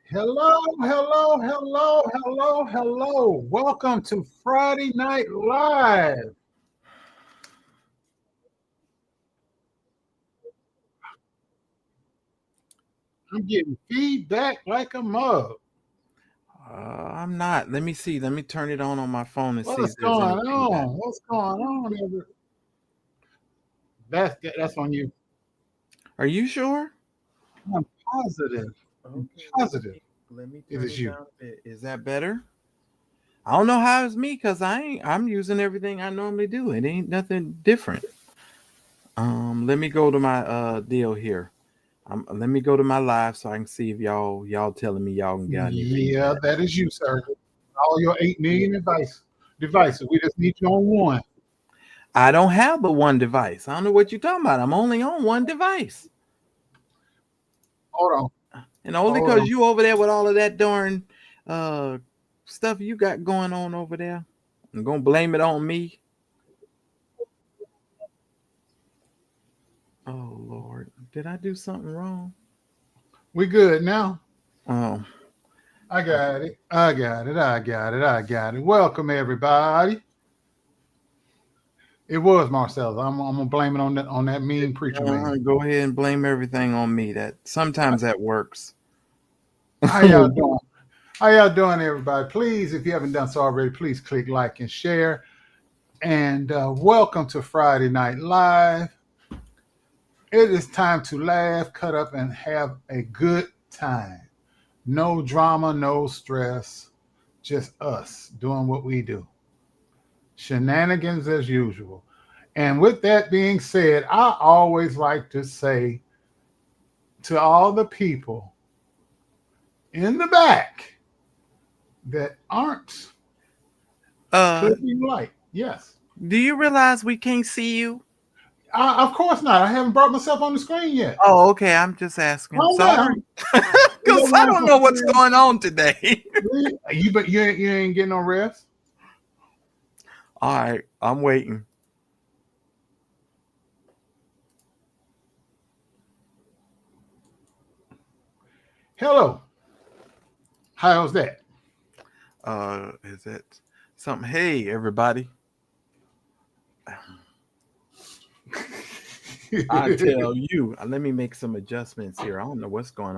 Hello, hello, hello, hello, hello. Welcome to Friday Night Live. I'm getting feedback like a mug. I'm not. Let me see. Let me turn it on my phone and see What's if there's going any feedback. on? What's going on? That's on you. Are you sure? I'm positive. I'm Okay, positive let me it turn is it you. down a bit. Is that better? I don't know how it's me because I'm using everything I normally do. It ain't nothing different. Let me go to my deal here. Let me go to my live so I can see if y'all telling me y'all can get any Yeah, feedback. that is you, sir. All your 8 million devices. We just need you on one. I don't have but one device. I don't know what you're talking about. I'm only on one device. Hold on. And only Hold because on. you over there with all of that darn uh stuff you got going on over there. I'm gonna blame it on me. Oh Lord. Did I do something wrong? We good now. Oh, I got it. I got it. I got it. I got it. Welcome everybody. It was Marcellus. I'm gonna blame it on that mean preacher man. go ahead and blame everything on me. That sometimes that works. How y'all doing? How y'all doing, everybody? Please, if you haven't done so already, please click like and share. And welcome to Friday Night Live. It is time to laugh, cut up, and have a good time. No drama, no stress, just us doing what we do. Shenanigans as usual. And with that being said, I always like to say to all the people in the back that aren't uh clicking like, yes. do you realize we can't see you? Of course not. I haven't brought myself on the screen yet. Oh, okay. I'm just asking. Calm Sorry. down. We got Because I room don't for know what's friends. going on today. You ain't getting no rest. All right, I'm waiting. Hello. How's that? Is it something? Hey, everybody. I tell you, let me make some adjustments here. I don't know what's going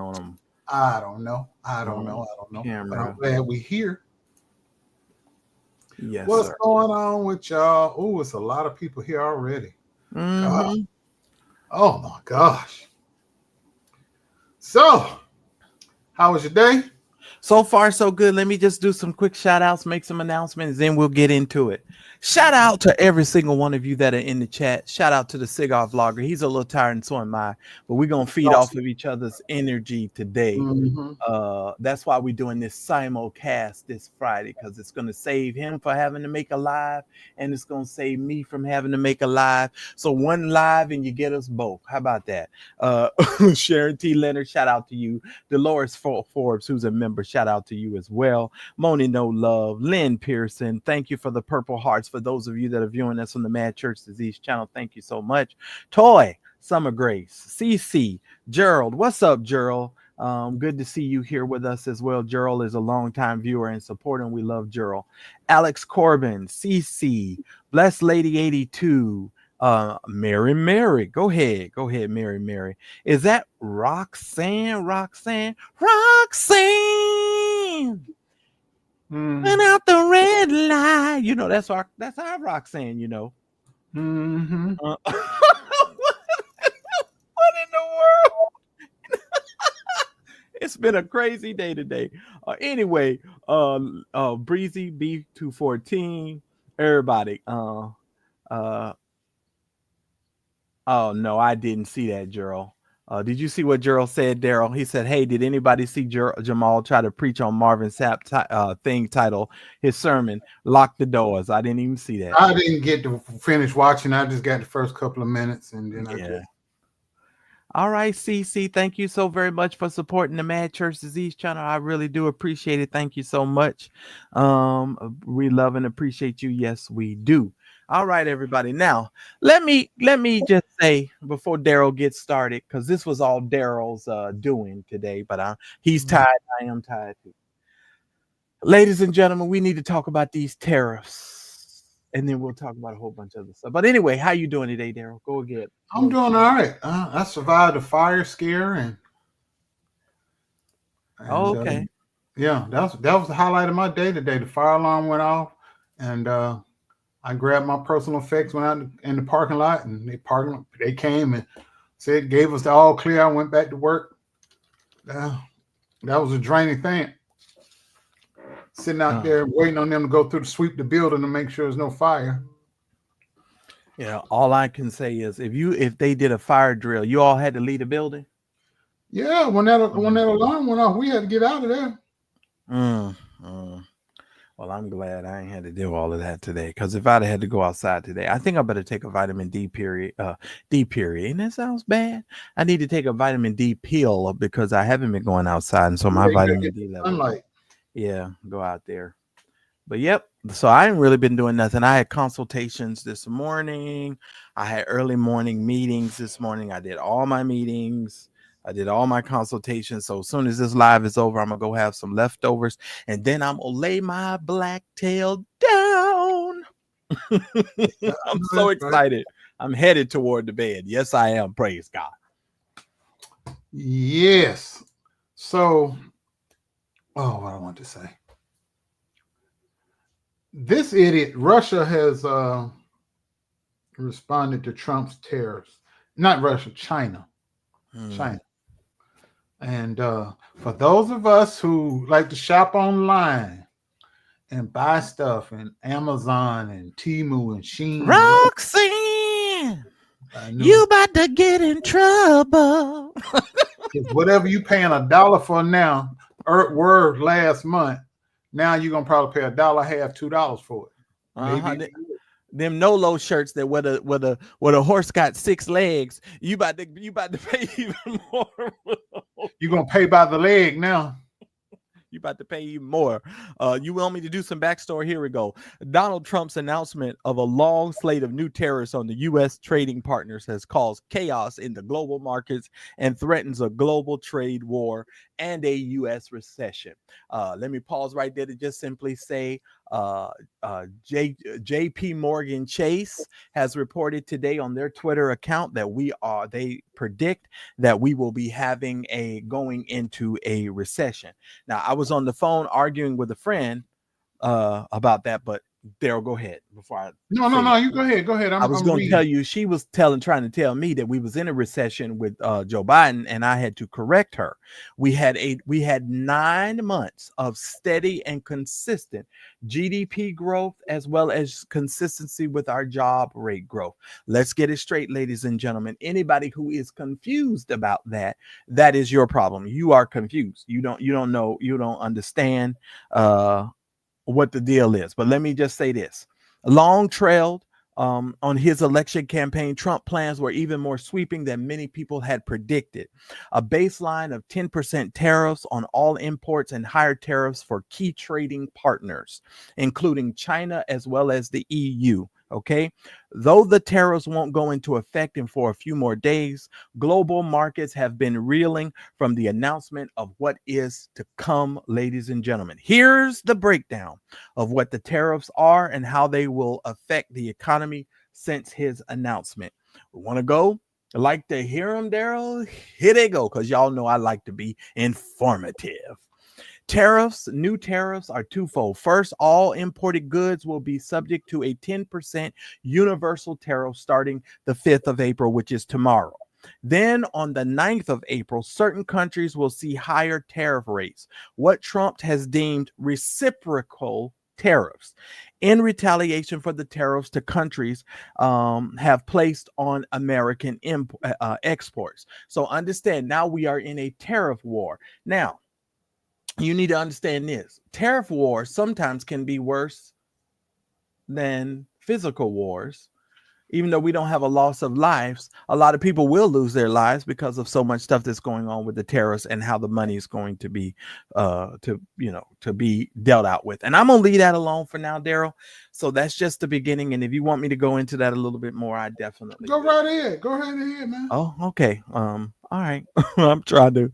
I don't know. I don't know. on I don't know. But I'm camera. glad we here. Yes, What's sir. going on with y'all? Oh, it's a lot of people here already. God. Mm-hmm. Oh my gosh. So, how was your day? So far, so good. Let me just do some quick shout outs, make some announcements, then we'll get into it. Shout out to every single one of you that are in the chat. Shout out to the cigar vlogger. He's a little tired and so am I, but we're going to feed off of each other's energy today. Mm-hmm. That's why we're doing this simulcast this Friday because it's going to save him for having to make a live and it's going to save me from having to make a live. So one live and you get us both. How about that? Uh, Sharon T. Leonard, shout out to you. Dolores Forbes, who's a member, shout out to you as well. Moni No Love, Lynn Pearson, thank you for the Purple Hearts. For those of you that are viewing us on the Mad Church Disease channel, thank you so much. Toy, Summer Grace, CC, Gerald, what's up, Gerald? Good to see you here with us as well. Gerald is a longtime viewer and supporter, and we love Gerald. Alex Corbin, CC, Blessed Lady 82, Mary. Go ahead, Mary. Is that Roxanne? Went Mm-hmm. out the red light. You know, that's our Roxanne, you know. Mm-hmm. What in the world? It's been a crazy day today. Anyway, Breezy B214, everybody. Uh, oh no, I didn't see that, Gerald. Did you see what Gerald said, Daryl? He said, "Hey, did anybody see Jamal try to preach on Marvin Sapp thing title his sermon? Lock the doors." I didn't even see that. I didn't get to finish watching. I just got the first couple of minutes and then I Yeah. just All right, CC. Thank you so very much for supporting the Mad Church Disease channel. I really do appreciate it. Thank you so much. We love and appreciate you. Yes, we do. All right, everybody. Now, let me just say before Daryl gets started, because this was all Daryl's doing today, but he's tired. I am tired too. Ladies and gentlemen, we need to talk about these tariffs, and then we'll talk about a whole bunch of other stuff. But anyway, how you doing today, Daryl? Go again. I'm doing all right. I survived a fire scare, Oh, and okay. yeah, that was the highlight of my day today. The fire alarm went off, and I grabbed my personal effects, went out in the parking lot, and they came and said gave us the all clear. I went back to work. Uh, that was a draining thing. Sitting out Uh, there waiting on them to go through to sweep the building to make sure there's no fire. yeah. All I can say is, if they did a fire drill, you all had to leave the building. Yeah, when that alarm went off, we had to get out of there. Mm, mm. Well, I'm glad I ain't had to do all of that today. Because if I'd have had to go outside today, I think I better take a vitamin D period. D period, and that sounds bad. I need to take a vitamin D pill because I haven't been going outside, and so Yeah, my you gotta vitamin get D the level. sunlight. Yeah, go out there. But yep. So I ain't really been doing nothing. I had consultations this morning. I had early morning meetings this morning. I did all my meetings. I did all my consultations. So as soon as this live is over, I'm gonna go have some leftovers, and then I'm gonna lay my black tail down. Yeah, I I'm know so that's right. excited. I'm headed toward the bed. Yes, I am. Praise God. Yes. So, what I want to say. This idiot, Russia has responded to Trump's tariffs. Not Russia, China. Hmm. China. And for those of us who like to shop online and buy stuff in Amazon and Temu and Sheen and what Roxanne, I knew you about to get in trouble. is whatever you paying $1 for now, word last month. Now you're gonna probably pay $1.50, $2 for it. Maybe Uh-huh. Them Nolo shirts that where the horse got 6 legs. You about to pay even more. you're gonna pay by the leg now. You about to pay even more. You want me to do some backstory? Here we go. Donald Trump's announcement of a long slate of new tariffs on the U.S. trading partners has caused chaos in the global markets and threatens a global trade war and a U.S. recession. Let me pause right there to just simply say uh, J.P. Morgan Chase has reported today on their Twitter account that they predict that we will be having going into a recession. Now, I was on the phone arguing with a friend about that, but Daryl, go ahead before I No, no, say no. it. You go ahead. Go ahead. I I'm was I'm going to tell reading. you she was trying to tell me that we was in a recession with Joe Biden, and I had to correct her. We had 9 months of steady and consistent GDP growth as well as consistency with our job rate growth. Let's get it straight, ladies and gentlemen. Anybody who is confused about that is your problem. You are confused. You don't know, you don't understand what the deal is. But let me just say this: long trailed on his election campaign, Trump plans were even more sweeping than many people had predicted. A baseline of 10% tariffs on all imports and higher tariffs for key trading partners, including China as well as the EU. Okay. Though the tariffs won't go into effect in for a few more days, global markets have been reeling from the announcement of what is to come, ladies and gentlemen. Here's the breakdown of what the tariffs are and how they will affect the economy since his announcement. We want to go? Like to hear them, Daryl? Here they go, because y'all know I like to be informative. New tariffs are twofold. First, all imported goods will be subject to a 10% universal tariff starting the 5th of April, which is tomorrow. Then on the 9th of April, certain countries will see higher tariff rates, what Trump has deemed reciprocal tariffs, in retaliation for the tariffs to countries have placed on American exports. So understand, now we are in a tariff war. Now, you need to understand this: tariff wars sometimes can be worse than physical wars Even though we don't have a loss of lives, a lot of people will lose their lives because of so much stuff that's going on with the terrorists and how the money is going to be to be dealt out with. And I'm gonna leave that alone for now, Daryl. So that's just the beginning. And if you want me to go into that a little bit more, I definitely Go will. right ahead. Go right ahead, man. Oh, okay. All right. I'm trying to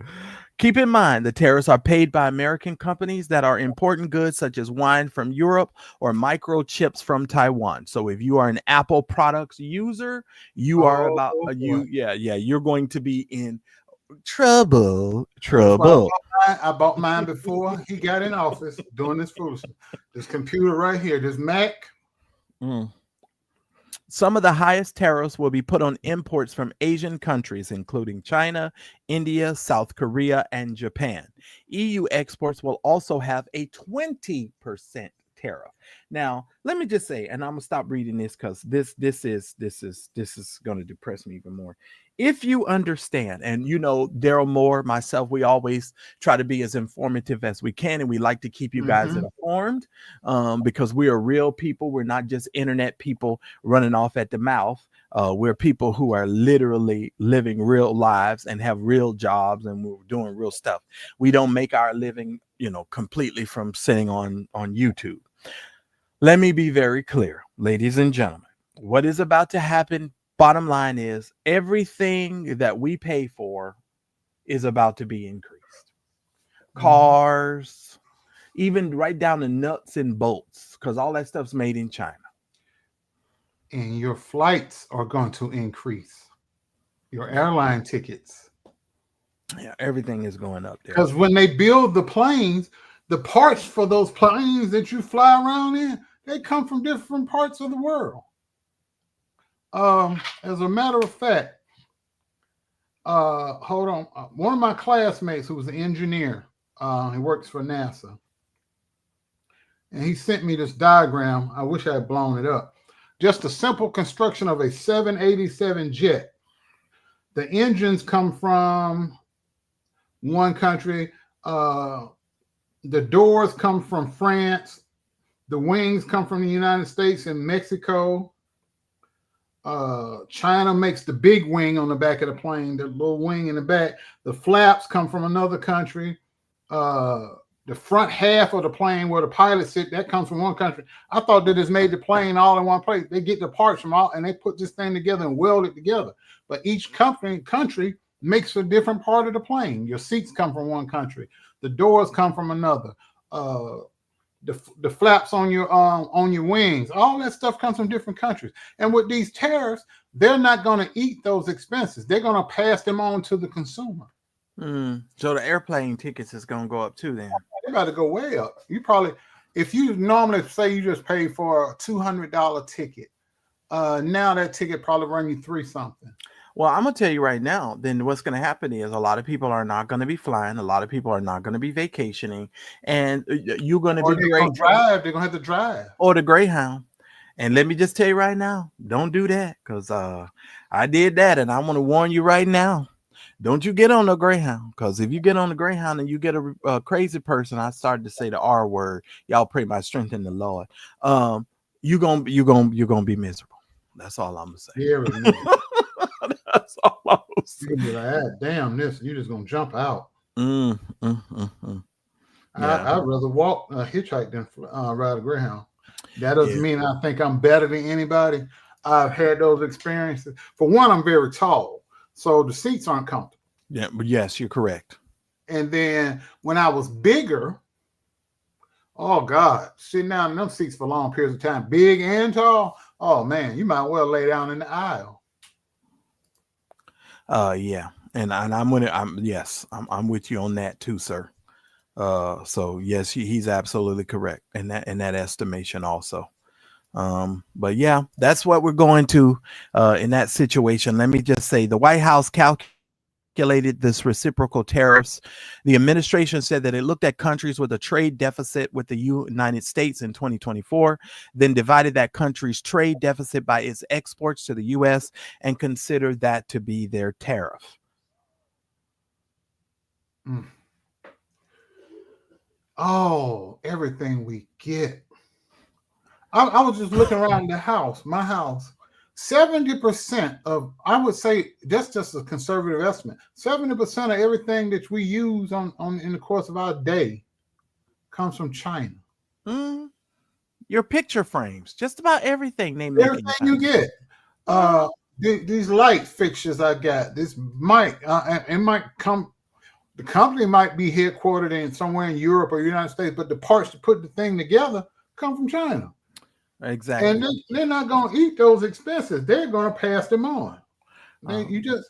keep in mind the tariffs are paid by American companies that are important goods such as wine from Europe or microchips from Taiwan. So if you are an Apple products user, you are Oh about boy. you're going to be in trouble. That's why Trouble. I bought mine before he got in office doing this foolishness. This computer right here, this Mac. Mm. Some of the highest tariffs will be put on imports from Asian countries, including China, India, South Korea, and Japan. EU exports will also have a 20% tariff. Now, let me just say, and I'm gonna stop reading this because this is going to depress me even more. If you understand, and you know, Daryl Moore, myself, we always try to be as informative as we can, and we like to keep you guys Mm-hmm. informed because we are real people. We're not just internet people running off at the mouth. We're people who are literally living real lives and have real jobs, and we're doing real stuff. We don't make our living, completely from sitting on YouTube. Let me be very clear, ladies and gentlemen. What is about to happen, bottom line is everything that we pay for is about to be increased. Mm-hmm. Cars, even right down to nuts and bolts, because all that stuff's made in China. And your flights are going to increase. Your airline tickets. Yeah, everything is going up there. Because when they build the planes, the parts for those planes that you fly around in, they come from different parts of the world. As a matter of fact, hold on. One of my classmates who was an engineer, he works for NASA, and he sent me this diagram. I wish I had blown it up. Just a simple construction of a 787 jet. The engines come from one country. The doors come from France. The wings come from the United States and Mexico. China makes the big wing on the back of the plane, the little wing in the back. The flaps come from another country. Uh, the front half of the plane where the pilots sit, that comes from one country. I thought that it's made the plane all in one place. They get the parts from all, and they put this thing together and weld it together. But each country makes a different part of the plane. Your seats come from one country. The doors come from another. Uh, the flaps on your wings, all that stuff comes from different countries. And with these tariffs, they're not going to eat those expenses. They're going to pass them on to the consumer. So the airplane tickets is gonna go up too then. They got to go way up. You probably, if you normally say you just paid for a $200 ticket, now that ticket probably run you three something. Well, I'm gonna tell you right now. Then what's gonna happen is a lot of people are not gonna be flying. A lot of people are not gonna be vacationing, and you're gonna Or be they're great. going to drive. They're going to have to drive. Or the Greyhound. And let me just tell you right now, don't do that because I did that, and I want to warn you right now. Don't you get on the Greyhound because if you get on the Greyhound and you get a crazy person, I started to say the R word. Y'all pray my strength in the Lord. You're gonna be miserable. That's all I'm gonna say. Very miserable. That's all I'm gonna say. You're going to be like, ah, damn this. You're just going to jump out. Mm, mm, mm, mm. Yeah, I'd rather walk, hitchhike than ride a Greyhound. That doesn't yeah, mean I think I'm better than anybody. I've had those experiences. For one, I'm very tall, so the seats aren't comfortable. yeah. But yes, you're correct. And then when I was bigger, oh God, sitting down in them seats for long periods of time, big and tall, oh man, you might well lay down in the aisle. Yeah, and I'm with you on that too, sir. So yes, he's absolutely correct in that estimation also. But yeah, that's what we're going to in that situation. Let me just say the White House calculated this reciprocal tariffs. The administration said that it looked at countries with a trade deficit with the United States in 2024, then divided that country's trade deficit by its exports to the US and considered that to be their tariff. Mm. Oh, everything we get. I was just looking around the house, my house. 70% of, I would say, that's just a conservative estimate. 70% of everything that we use on in the course of our day comes from China. Mm, your picture frames, just about everything they make in Everything you China. get. Uh, Oh, these light fixtures I got, this mic, it might come. The company might be headquartered in somewhere in Europe or United States, but the parts to put the thing together come from China. And exactly. they're not going to eat those expenses. They're going to pass them on. Um, You just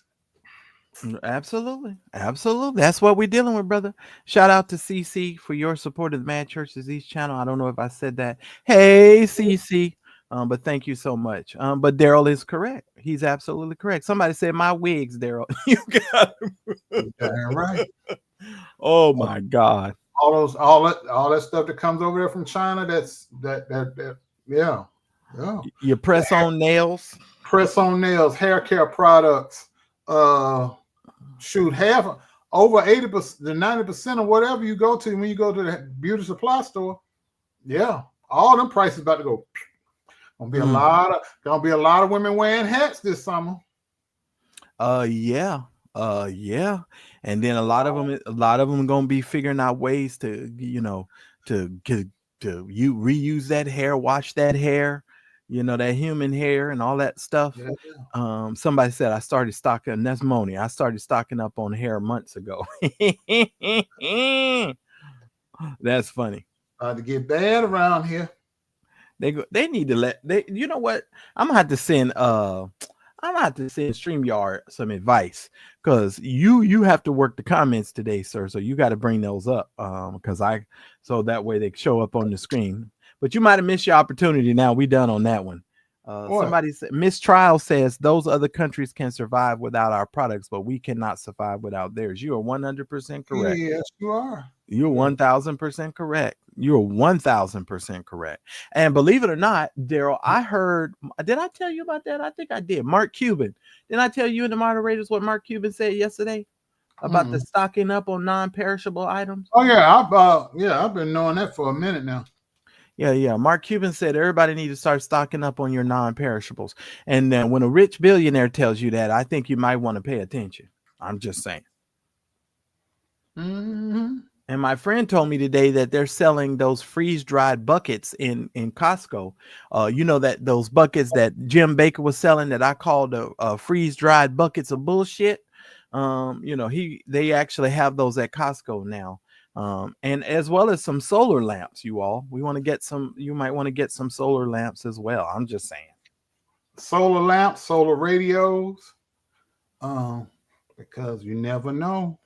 Absolutely. Absolutely. That's what we're dealing with, brother. Shout out to CC for your support of the Mad Church Disease channel. I don't know if I said that. Hey, CC. But thank you so much. But Daryl is correct. He's absolutely correct. Somebody said my wigs, Daryl. You got damn right. Oh my God. All that stuff that comes over there from China. Yeah, yeah. You press on nails. Press on nails, hair care products. Uh, shoot, half over 80%, the 90% of whatever you go to when you go to the beauty supply store. Yeah, all them prices about to go. Mm. Gonna be a lot of women wearing hats this summer. Yeah. Yeah. And then a lot of them gonna be figuring out ways to, to you reuse that hair, wash that hair, that human hair and all that stuff. Yeah. Somebody said I started stocking, and that's Moni. I started stocking up on hair months ago. That's funny. To get bad around here. They need to you know what? I'm gonna have to send StreamYard some advice, because you have to work the comments today, sir. So you got to bring those up, because so that way they show up on the screen. But you might have missed your opportunity. Now we done on that one. What? Somebody said Miss Trial says those other countries can survive without our products, but we cannot survive without theirs. You are 100% correct. Yes, you are. You're 1000% correct. You're 1000% correct. And believe it or not, Daryl, I heard, did I tell you about that? I think I did. Mark Cuban. Didn't I tell you and the moderators what Mark Cuban said yesterday about the Mm. stocking up on non-perishable items? Oh yeah, I've been knowing that for a minute now. Yeah. Mark Cuban said everybody needs to start stocking up on your non-perishables. And then when a rich billionaire tells you that, I think you might want to pay attention. I'm just saying. Mm-hmm. And my friend told me today that they're selling those freeze-dried buckets in Costco. That those buckets that Jim Baker was selling that I called freeze-dried buckets of bullshit. They actually have those at Costco now. And as well as some solar lamps, you might want to get some solar lamps as well. I'm just saying. Solar lamps, solar radios. Because you never know.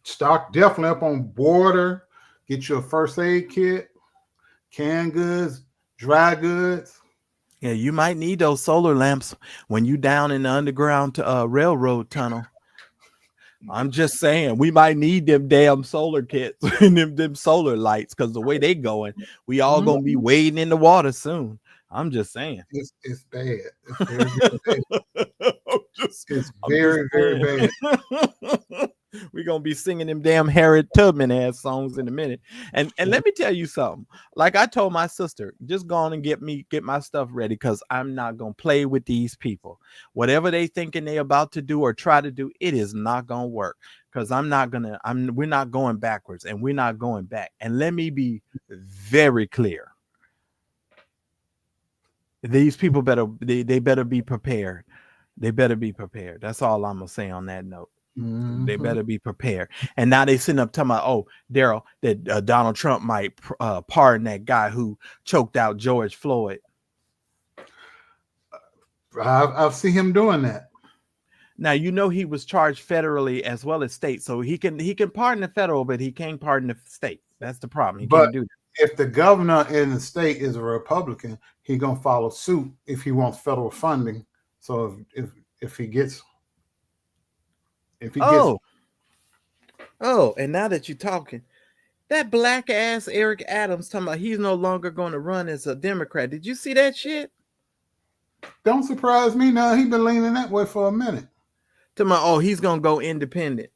Stock definitely up on border. Get your first aid kit, canned goods, dry goods. Yeah, you might need those solar lamps when you down in the underground railroad tunnel. I'm just saying, we might need them damn solar kits and them solar lights, because the way they going, we all Mhm. gonna be wading in the water soon. I'm just saying. It's bad. It's very, very bad. It's I'm just very, very saying. bad. We're gonna be singing them damn Harriet Tubman ass songs in a minute. And let me tell you something. Like I told my sister, just go on and get my stuff ready, because I'm not gonna play with these people. Whatever they thinking they about to do or try to do, it is not gonna work. Because we're not going backwards, and we're not going back. And let me be very clear. These people they better be prepared. They better be prepared. That's all I'm gonna say on that note. They Mm-hmm. better be prepared. And now they sitting up talking about, oh, Daryl, that Donald Trump might pardon that guy who choked out George Floyd. I've seen him doing that. Now he was charged federally as well as state, so he can pardon the federal, but he can't pardon the state. That's the problem. He But can't do that. if the governor in the state is a Republican, he gonna follow suit if he wants federal funding. So if he gets Oh, and now that you're talking, that black ass Eric Adams talking about he's no longer going to run as a Democrat. Did you see that shit? don't surprise me now. He been leaning that way for a minute. Talking about, oh, he's going to go independent.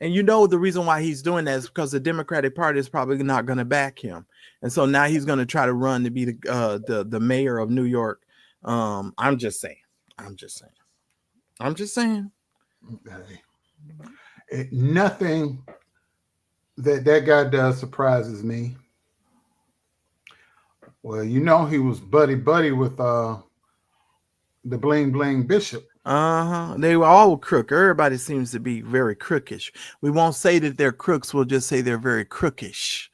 And the reason why he's doing that is because the Democratic Party is probably not going to back him. And so now he's going to try to run to be the mayor of New York. I'm just saying. I'm just saying. I'm just saying. Nothing that guy does surprises me. Well, you know he was buddy with the bling bling bishop. They were all crook. Everybody seems to be very crookish. We won't say that they're crooks. We'll just say they're very crookish.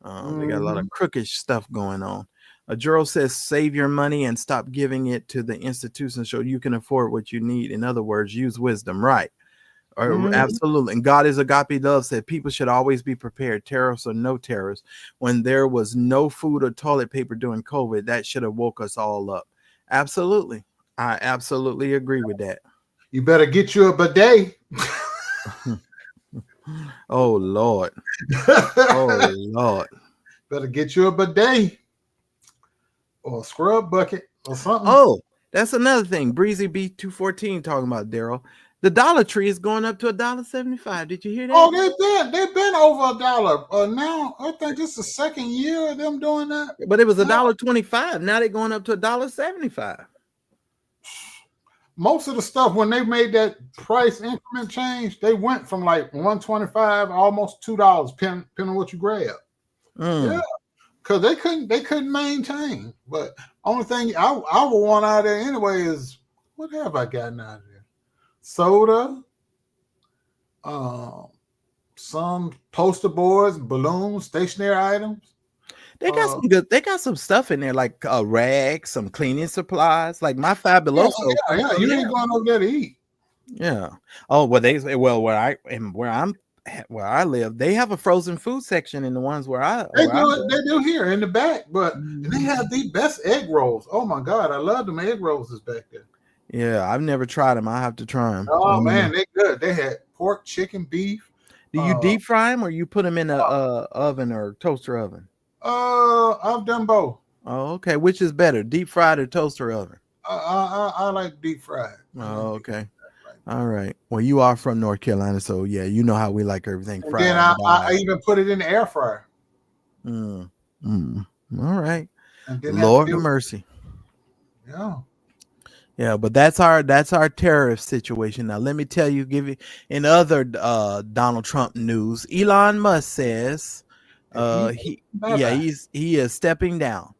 They got a lot of crookish stuff going on. Juro says, save your money and stop giving it to the institutions so you can afford what you need. In other words, use wisdom. Right. Absolutely. And God is agape love said people should always be prepared, tariffs or no tariffs. When there was no food or toilet paper during COVID, that should have woke us all up. Absolutely. I absolutely agree with that. You better get you a bidet. Oh, Lord. Oh, Lord. Better get you a bidet or a scrub bucket or something. Oh, that's another thing. Breezy B214 talking about, Daryl. The Dollar Tree is going up to $1.75. Did you hear that? Oh, they've been over $1. Now I think this is the second year of them doing that. But it was $1.25. Now they're going up to $1.75. Most of the stuff when they made that price increment change, they went from like $1.25 almost $2, depending on what you grab. Yeah, because they couldn't maintain. But only thing I would want out of there anyway is what have I gotten out of there? Soda, some poster boards, balloons, stationary items. They got some good. They got some stuff in there like rags, some cleaning supplies, like my Fabuloso. Yeah. You ain't going over there to eat. Yeah. Oh well, where I live, they have a frozen food section in the ones where they do here in the back, but they have the best egg rolls. Oh my God, I love them egg rolls is back there. Yeah, I've never tried them. I have to try them. Oh man, they good. They had pork, chicken, beef. Do you deep fry them or you put them in a oven or toaster oven? I've done both. Oh, okay. Which is better, deep fried or toaster oven? I like deep fried. Oh, okay. All right. Well, you are from North Carolina, so yeah, you know how we like everything fried. And then I even put it in the air fryer. All right. Lord of mercy. Yeah. Yeah, but that's our tariff situation. Now, let me tell you, in other Donald Trump news, Elon Musk says he is stepping down.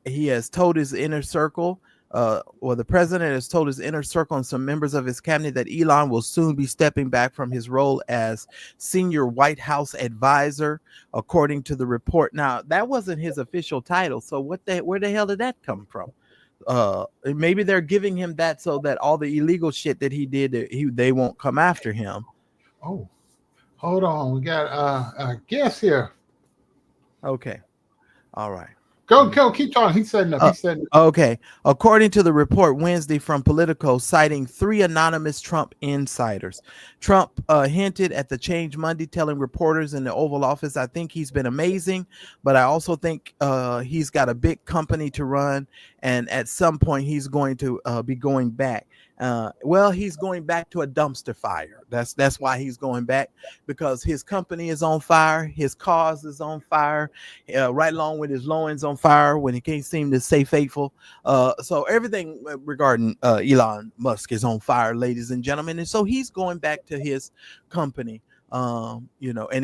He has told his inner circle, the president has told his inner circle and some members of his cabinet that Elon will soon be stepping back from his role as senior White House advisor, according to the report. Now, that wasn't his official title, so where the hell did that come from? Maybe they're giving him that so that all the illegal shit that he did, they won't come after him. Oh, hold on, we got a guest here. Okay, all right. Go, keep talking. He's setting up. Okay. According to the report Wednesday from Politico, citing 3 anonymous Trump insiders, Trump hinted at the change Monday, telling reporters in the Oval Office, "I think he's been amazing, but I also think he's got a big company to run, and at some point he's going to be going back." Well, he's going back to a dumpster fire. That's why he's going back, because his company is on fire, his cause is on fire, right along with his loins on fire when he can't seem to stay faithful. So everything regarding Elon Musk is on fire, ladies and gentlemen, and so he's going back to his company. And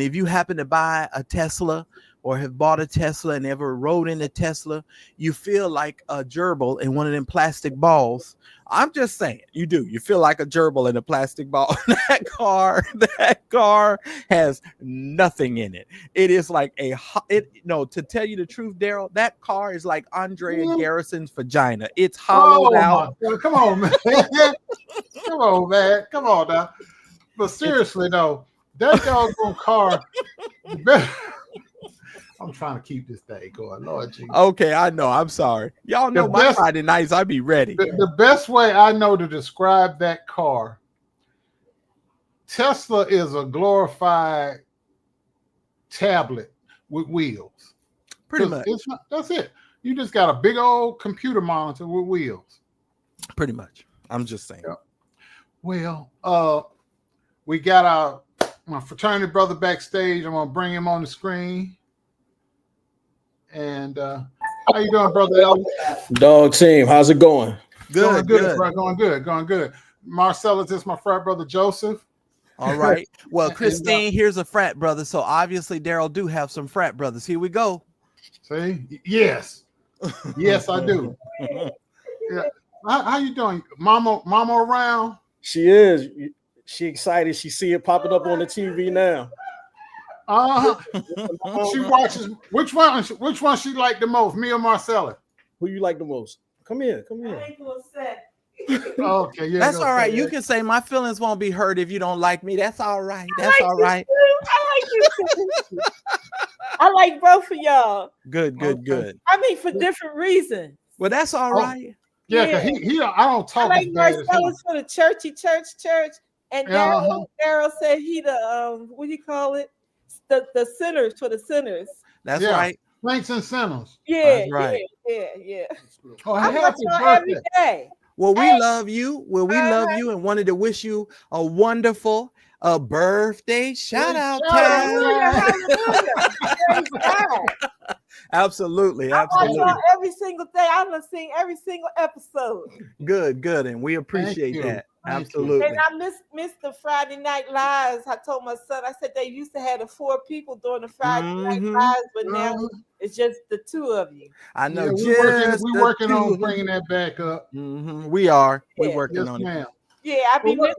if you happen to buy a Tesla or have bought a Tesla and ever rode in a Tesla, you feel like a gerbil in one of them plastic balls. I'm just saying, you do. You feel like a gerbil in a plastic ball. That car has nothing in it. It is like to tell you the truth, Daryl, that car is like Andrea Garrison's vagina. It's hollowed out. Come on, man. Come on now. But seriously, though, that doggone car. I'm trying to keep this thing going, Lord Jesus. Okay, I know. I'm sorry. Y'all know my Friday nights, I be ready. The best way I know to describe that car, Tesla is a glorified tablet with wheels. Pretty much. That's it. You just got a big old computer monitor with wheels. Pretty much. I'm just saying. Yeah. Well, we got my fraternity brother backstage. I'm going to bring him on the screen. And How you doing, brother Ellis? Dog team, how's it going? Good, Going good, good. bro. Going good. Marcellus is my frat brother Joseph. All right. Well, And, Christine, here's a frat brother. So obviously Daryl do have some frat brothers. Here we go. See, yes, I do. Yeah. How you doing, Mama around? She is. She excited. She see it popping up on the TV now. She watches. Which one? Which one she like the most? Me or Marcella? Who you like the most? Come here. Okay, yeah. That's all right. You can say my feelings won't be hurt if you don't like me. That's all right. That's all right. I like you too. I like both of y'all. Good. I mean, for different reasons. Well, that's all right. Yeah, because he I don't talk. I like as bad as him. Marcellus for the church, and Daryl said he the what do you call it? The sinners for the sinners. That's right. Saints and sinners. Yeah, That's right. yeah. Oh, I happy watch y'all birthday. every day. Well, we love you. Well, we love you and wanted to wish you a wonderful birthday. Shout out time. Hallelujah. Praise God. Absolutely. I watch y'all every single day. I've seen every single episode. Good. And we appreciate that. Absolutely. And I missed the Friday Night Lives. I told my son, I said they used to have the 4 people during the Friday Night Lives, but now it's just the 2 of you. I know. Yeah, we're working on bringing that back up. We are. We're working on it. Yeah, I mean, I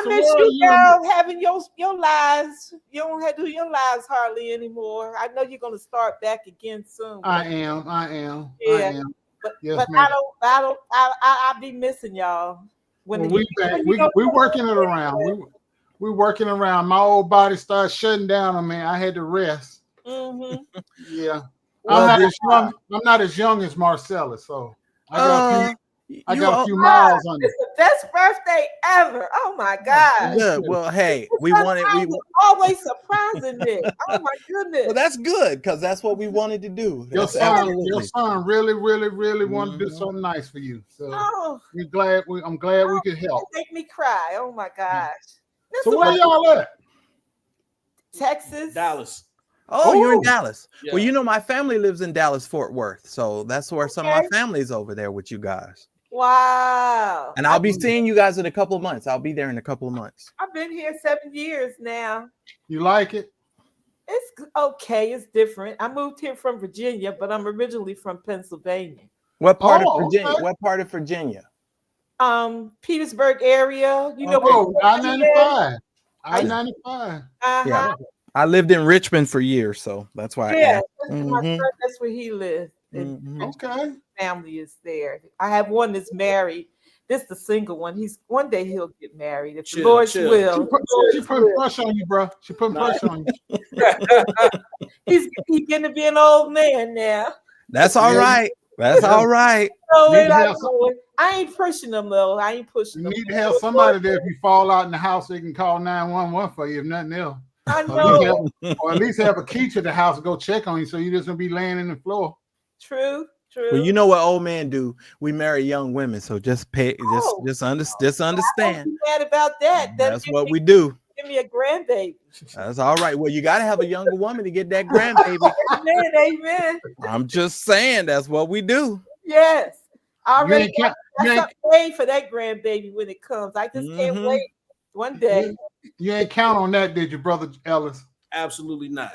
so miss you, girl, having your lives. You don't have to do your lives hardly anymore. I know you're gonna start back again soon. I am. Yeah, but I'll be missing y'all. When we working it around. We working around. My old body started shutting down on me. I had to rest. Yeah, I'm not as young as Marcella, so I got a few miles on it. It's the best birthday ever. Oh my God. Good. Well, hey, we always surprising me. Oh my goodness. Well, that's good because that's what we wanted to do. Your son really wanted to do something nice for you. So I'm glad we could help. Make me cry. Oh my gosh. So where y'all at? Texas. Dallas. Oh, you're in Dallas. Yeah. Well, you know, my family lives in Dallas, Fort Worth. So that's where some of my family's over there with you guys. Wow. And I'll be seeing you guys in a couple of months. I'll be there in a couple of months. I've been here 7 years now. You like it? It's okay. It's different. I moved here from Virginia, but I'm originally from Pennsylvania. What part of Virginia? Okay. What part of Virginia? Petersburg area. You know I-95. I-95. Yeah. I lived in Richmond for years, so that's why. Yeah, that's where he lived. Okay. Family is there. I have one that's married. This is the single one. One day he'll get married if the Lord's will. She putting pressure on you, bro. She putting pressure on you. He's getting to be an old man now. That's all right. That's all right. I ain't pushing them though. I ain't pushing them. You need to have somebody there if you fall out in the house. They can call 911 for you if nothing else. I know. Or at least have a key to the house to go check on you, so you just gonna be laying in the floor. True. Well, you know what old men do? We marry young women, so just understand. I'm mad about that. That's what we do. Give me a grandbaby. That's all right. Well, you got to have a younger woman to get that grandbaby. Amen. I'm just saying that's what we do. Yes. I already got paid for that grandbaby when it comes. I just can't wait one day. You ain't count on that, did you, brother Ellis? Absolutely not.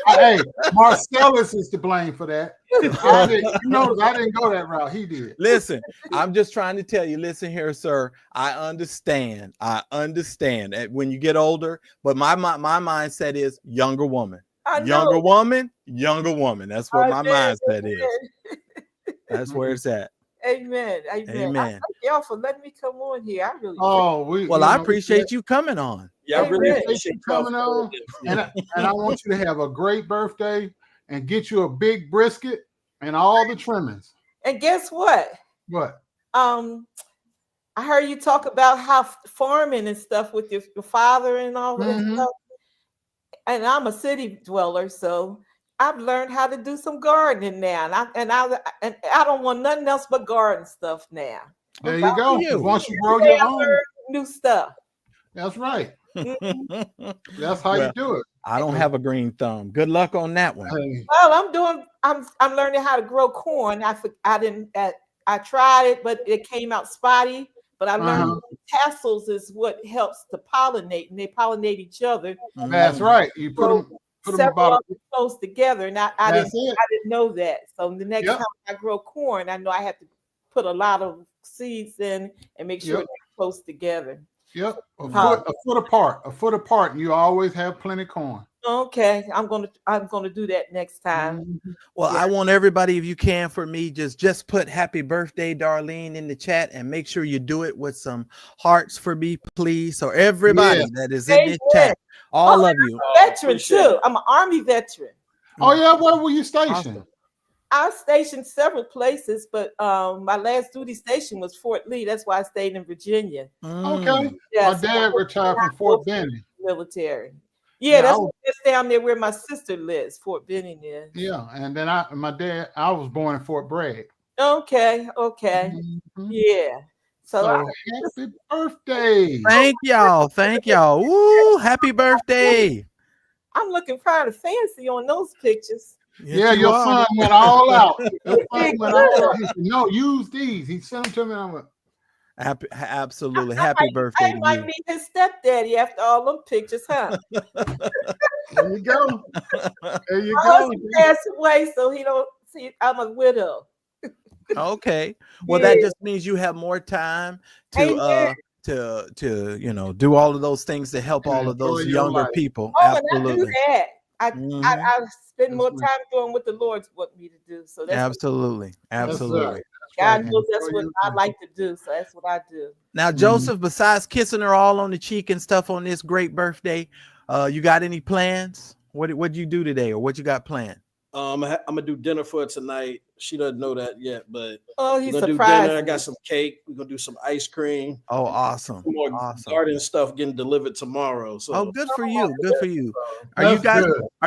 Hey, Marcellus is to blame for that. I didn't go that route. He did. Listen, I'm just trying to tell you. Listen here, sir. I understand that when you get older, but my mindset is younger woman. Younger woman. That's what my mindset is. That's where it's at. Amen. I thank y'all for letting me come on here. I really I appreciate you coming on. Yeah, I really appreciate you coming on. And I want you to have a great birthday and get you a big brisket and all the trimmings. And guess what? What? I heard you talk about how farming and stuff with your father and all that stuff. And I'm a city dweller, so I've learned how to do some gardening now, and I don't want nothing else but garden stuff now. There you go. Once you grow your own new stuff. That's right. That's how Well, you do it. I don't have a green thumb. Good luck on that one. Hey, Well, I'm learning how to grow corn. I tried it, but it came out spotty. But I learned tassels is what helps to pollinate, and they pollinate each other. that's right. You put them Several about. of them close together, and I That's didn't it. know that. So the next Yep. time I grow corn, I know I have to put a lot of seeds in and make sure Yep. they're close together. Yep, a foot apart, and you always have plenty of corn. Okay, I'm gonna do that next time. Well, Yeah. I want everybody, if you can, for me, just put happy birthday, Darlene, in the chat, and make sure you do it with some hearts for me, please. So everybody that is in this chat, all of you. I'm a veteran too. I'm an Army veteran. Oh yeah, where were you stationed? Awesome. I was stationed several places, but my last duty station was Fort Lee. That's why I stayed in Virginia. Okay. Yes, My dad retired from Fort Benning. Military. Yeah, Yeah, that's down there where my sister lives, Fort Benning there. Yeah, and then I was born in Fort Bragg. Okay. Yeah. So happy birthday. Thank y'all. Woo, happy birthday. I'm looking kind of fancy on those pictures. Yeah, your son went all out. Your son went all out. He said, no, use these. He sent them to me. And I went, absolutely. Happy birthday I to might you. meet his stepdaddy after all them pictures, huh? there you go. There you Oh, go. he passed away, so he don't see. I'm a widow. Okay. Well, that just means you have more time to do all of those things to help all of those younger people. Oh, Absolutely. and I do that. I spend more time doing what the Lord wants me to do. So that's absolutely. God knows that's what I like to do. So that's what I do. Now, Joseph, besides kissing her all on the cheek and stuff on this great birthday, you got any plans? What'd you do today, or what you got planned? I'm gonna do dinner for her tonight. She doesn't know that yet, but he's we're gonna do dinner. I got some cake. We're gonna do some ice cream. Oh, awesome! Some more garden stuff getting delivered tomorrow. So good for you. Good for you. Are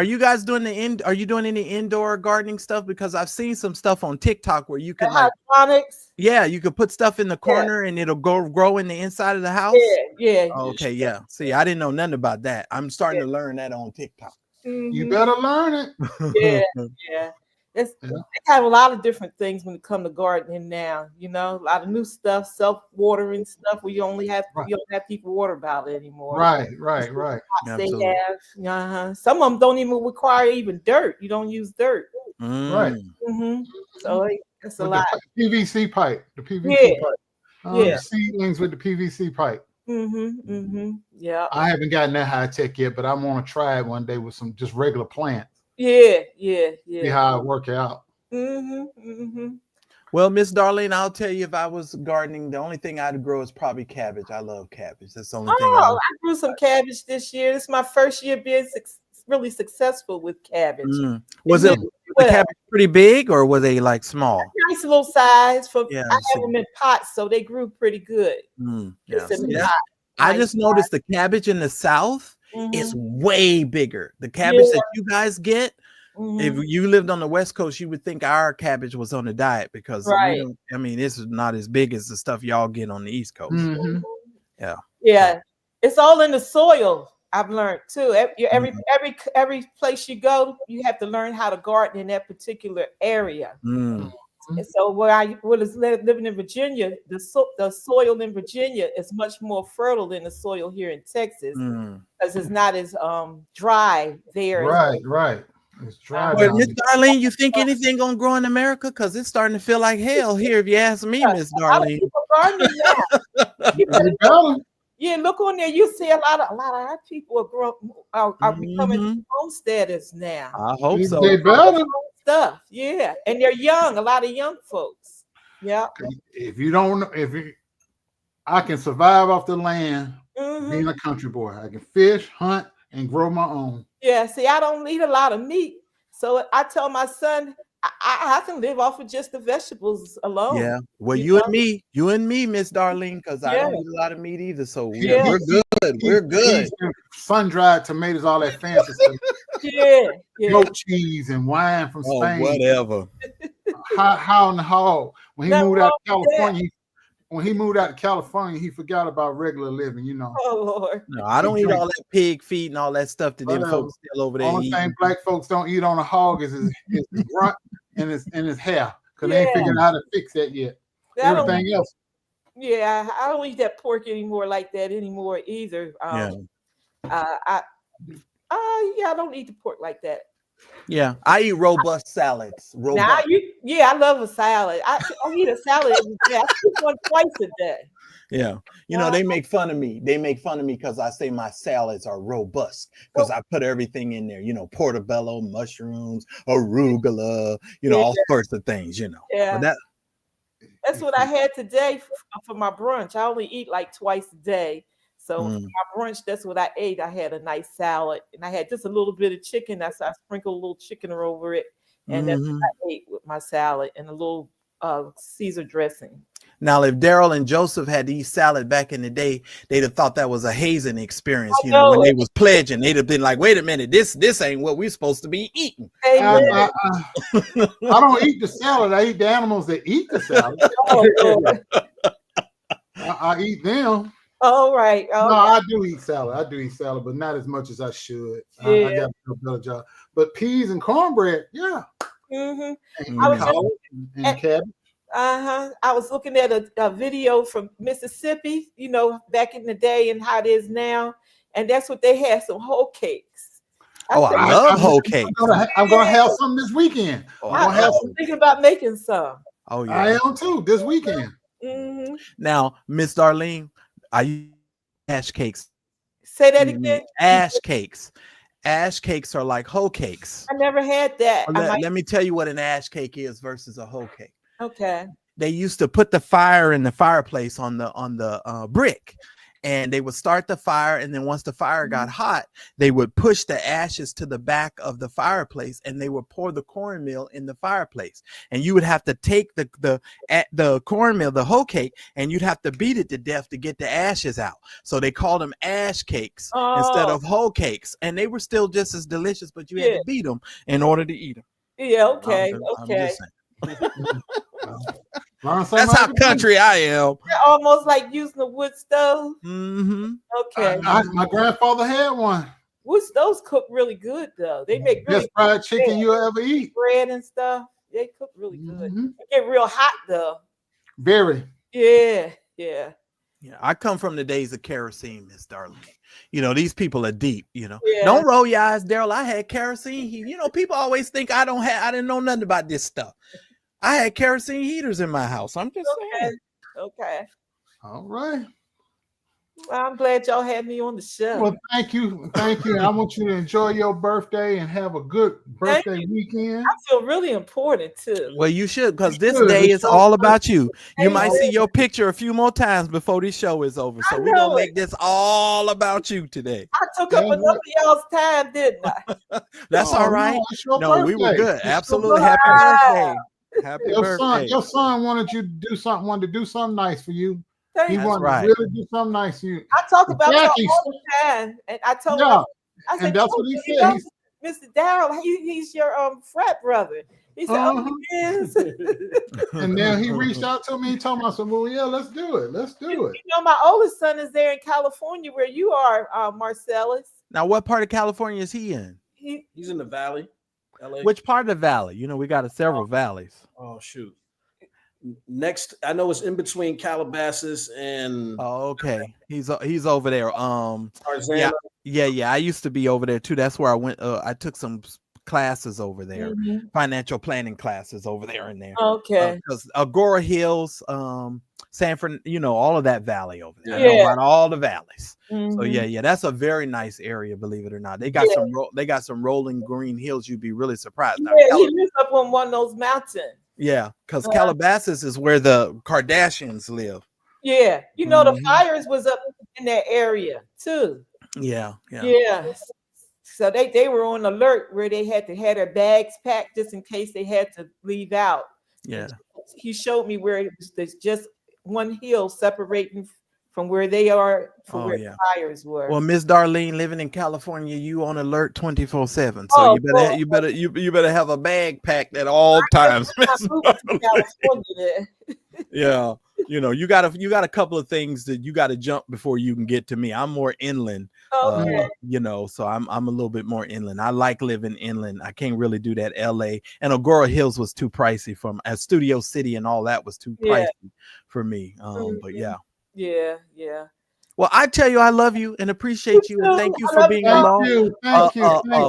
you guys doing Are you doing any indoor gardening stuff? Because I've seen some stuff on TikTok where you can hydroponics. Yeah, you could put stuff in the corner and it'll grow in the inside of the house. Yeah. Okay, yeah. See, I didn't know nothing about that. I'm starting to learn that on TikTok. You better learn it. Yeah. They have a lot of different things when it comes to gardening now. You know, a lot of new stuff, self-watering stuff where you don't have people water about it anymore. Right. They have. Some of them don't even require even dirt. You don't use dirt. Right. So it's a lot. The PVC pipe. The PVC pipe. Seedlings with the PVC pipe. Yeah. I haven't gotten that high tech yet, but I want to try it one day with some just regular plants. Yeah. See how it work out. Well, Miss Darlene, I'll tell you, if I was gardening, the only thing I'd grow is probably cabbage. I love cabbage. That's the only thing. I grew some cabbage this year. This is my first year being really successful with cabbage. Was the cabbage pretty big, or were they like small? Nice little size. I have them in pots, so they grew pretty good. I just noticed the cabbage in the South is way bigger. The cabbage that you guys get, if you lived on the West Coast, you would think our cabbage was on the diet because it's not as big as the stuff y'all get on the East Coast. Yeah. It's all in the soil. I've learned too. Every place you go, you have to learn how to garden in that particular area. And so where I was living in Virginia, the soil in Virginia is much more fertile than the soil here in Texas because it's not as dry there. Right. It's dry. Well, Miss Darlene, you think anything gonna grow in America? Because it's starting to feel like hell here, if you ask me, Miss Darlene. Yeah, look on there. You see a lot of our people are becoming homesteaders now. I hope so. They better stuff, and they're young. A lot of young folks. Yeah. I can survive off the land being a country boy. I can fish, hunt, and grow my own. Yeah. See, I don't eat a lot of meat, so I tell my son I can live off of just the vegetables alone. Yeah. Well, you and me, Miss Darlene, because I don't eat a lot of meat either. So we're good. We're good. Sun-dried tomatoes, all that fancy stuff. Goat cheese and wine from Spain. Whatever. How in the hall when he moved out to California, when he moved out to California, he forgot about regular living, you know. Oh Lord. No, I don't eat all that pig feet and all that stuff that them folks still over there Only eating. thing black folks don't eat on a hog is his grunt and his hair, because they ain't figured out how to fix that yet. Everything else. Yeah, I don't eat that pork anymore like that anymore either. I don't eat the pork like that. Yeah, I eat robust salads. Robust. I love a salad. I eat a salad every day. I eat one twice a day. Yeah, you know, they make fun of me. They make fun of me because I say my salads are robust because I put everything in there. You know, portobello, mushrooms, arugula. You know, all sorts of things. You know. Yeah. But that's what I had today for my brunch. I only eat like twice a day. So for my brunch, that's what I ate. I had a nice salad, and I had just a little bit of chicken. I sprinkled a little chicken over it, and that's what I ate with my salad and a little Caesar dressing. Now, if Daryl and Joseph had to eat salad back in the day, they'd have thought that was a hazing experience. You know, when they was pledging, they'd have been like, "Wait a minute, this ain't what we're supposed to be eating." I don't eat the salad. I eat the animals that eat the salad. I eat them. All right. I do eat salad. But not as much as I should. I got to do a better job. But peas and cornbread, yeah. And cabbage. I was looking at a video from Mississippi, you know, back in the day and how it is now, and that's what they had, some whole cakes. I love whole cakes. I'm gonna have some this weekend. I'm thinking about making some. Oh yeah, I am too this weekend. Now, Miss Darlene, I use ash cakes. Say that again. Ash cakes. Ash cakes are like hoe cakes. I never had that. Let me tell you what an ash cake is versus a hoe cake. Okay. They used to put the fire in the fireplace on the brick, and they would start the fire, and then once the fire got hot, they would push the ashes to the back of the fireplace, and they would pour the cornmeal in the fireplace, and you would have to take the cornmeal, the hoe cake, and you'd have to beat it to death to get the ashes out. So they called them ash cakes instead of hoe cakes, and they were still just as delicious, but you had to beat them in order to eat them. Yeah. Okay. That's how country I am. They're almost like using a wood stove. Okay. My grandfather had one. Wood stoves cook really good though. They make really best fried chicken you ever eat. Bread and stuff. They cook really good. They get real hot though. Very. Yeah. I come from the days of kerosene, Miss Darlene. You know, these people are deep, you know. Don't roll your eyes, Daryl. I had kerosene. You know, people always think I didn't know nothing about this stuff. I had kerosene heaters in my house. I'm just saying. Okay. All right. Well, I'm glad y'all had me on the show. Well, thank you. I want you to enjoy your birthday and have a good birthday weekend. I feel really important too. Well, you should, because this day is all about you. You might see your picture a few more times before this show is over. So we're gonna make this all about you today. I took up enough of y'all's time, didn't I? That's all right. No, we were good. Absolutely. Happy birthday. Happy birthday. Your son wanted you to do something nice for you. He wanted to really do something nice for you. I talk about y'all all the time, and I told him, I said, that's what he said. Mr. Darryl, he's your frat brother. He said, he is. And then he reached out to me and told me, I said, well, yeah, let's do it. You know, my oldest son is there in California where you are, Marcellus. Now, what part of California is he in? He's in the valley. LA. Which part of the valley? You know, we got several valleys. Oh, shoot. Next, I know it's in between Calabasas and. Oh, okay. He's over there. Tarzana. Yeah. I used to be over there too. That's where I went. I took some classes over there, financial planning classes over there and there. Okay. Because Agora Hills, San Fran, you know, all of that valley over there. I know about all the valleys. So yeah, that's a very nice area. Believe it or not, they got some rolling green hills. You'd be really surprised. Now, he lives up on one of those mountains. Yeah, because Calabasas is where the Kardashians live. Yeah, you know, the fires was up in that area too. Yeah. So they were on alert where they had to have their bags packed just in case they had to leave out. Yeah. He showed me where there's just one hill separating from where they are from where the fires were. Well, Miss Darlene, living in California, you on alert 24/7. So you better have a bag packed at all times. California. Yeah. You know, you got a couple of things that you got to jump before you can get to me. I'm more inland, Okay. you know, so I'm a little bit more inland. I like living inland. I can't really do that. LA and Agora Hills was too pricey as Studio City and all that was too Yeah. pricey for me. But yeah. Yeah. Well, I tell you, I love you and appreciate you, and thank you I for love being you. along. Thank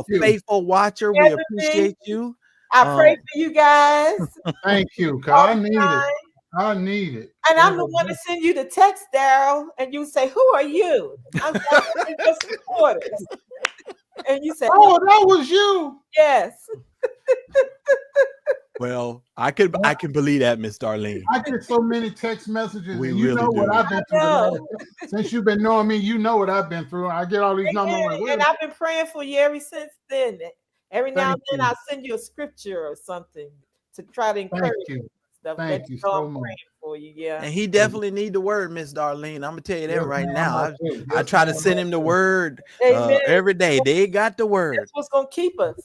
you. Faithful watcher, we appreciate you. I pray for you guys. Thank you, cause all I the need it. time. I need it. And I'm the one to send you the text, Daryl, and you say, "Who are you?" I'm your supporters. And you say, "Oh, that was you." Yes. Well, I can believe that, Miss Darlene. I get so many text messages, We and you really know what do. I've been through. Since you've been knowing me, you know what I've been through. I get all these numbers, and I've been praying for you ever since then. Every now and then, I'll send you a scripture or something to try to encourage you. Stuff. Thank you so much. Praying for you, yeah. And he definitely need the word, Miss Darlene. I'm gonna tell you that right now. I try to send him the word every day. They got the word. That's what's gonna keep us.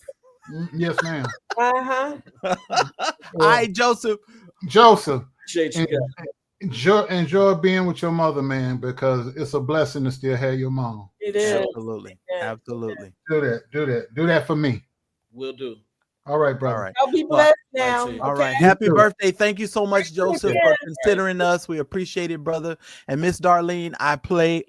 Yes, ma'am. All right, Joseph. Enjoy being with your mother, man, because it's a blessing to still have your mom. It is. Absolutely. Do that for me. Will do. All right, brother. All right. I'll be blessed now. All right. Happy birthday. Thank you so much, Joseph, for considering us. We appreciate it, brother. And Miss Darlene, I pray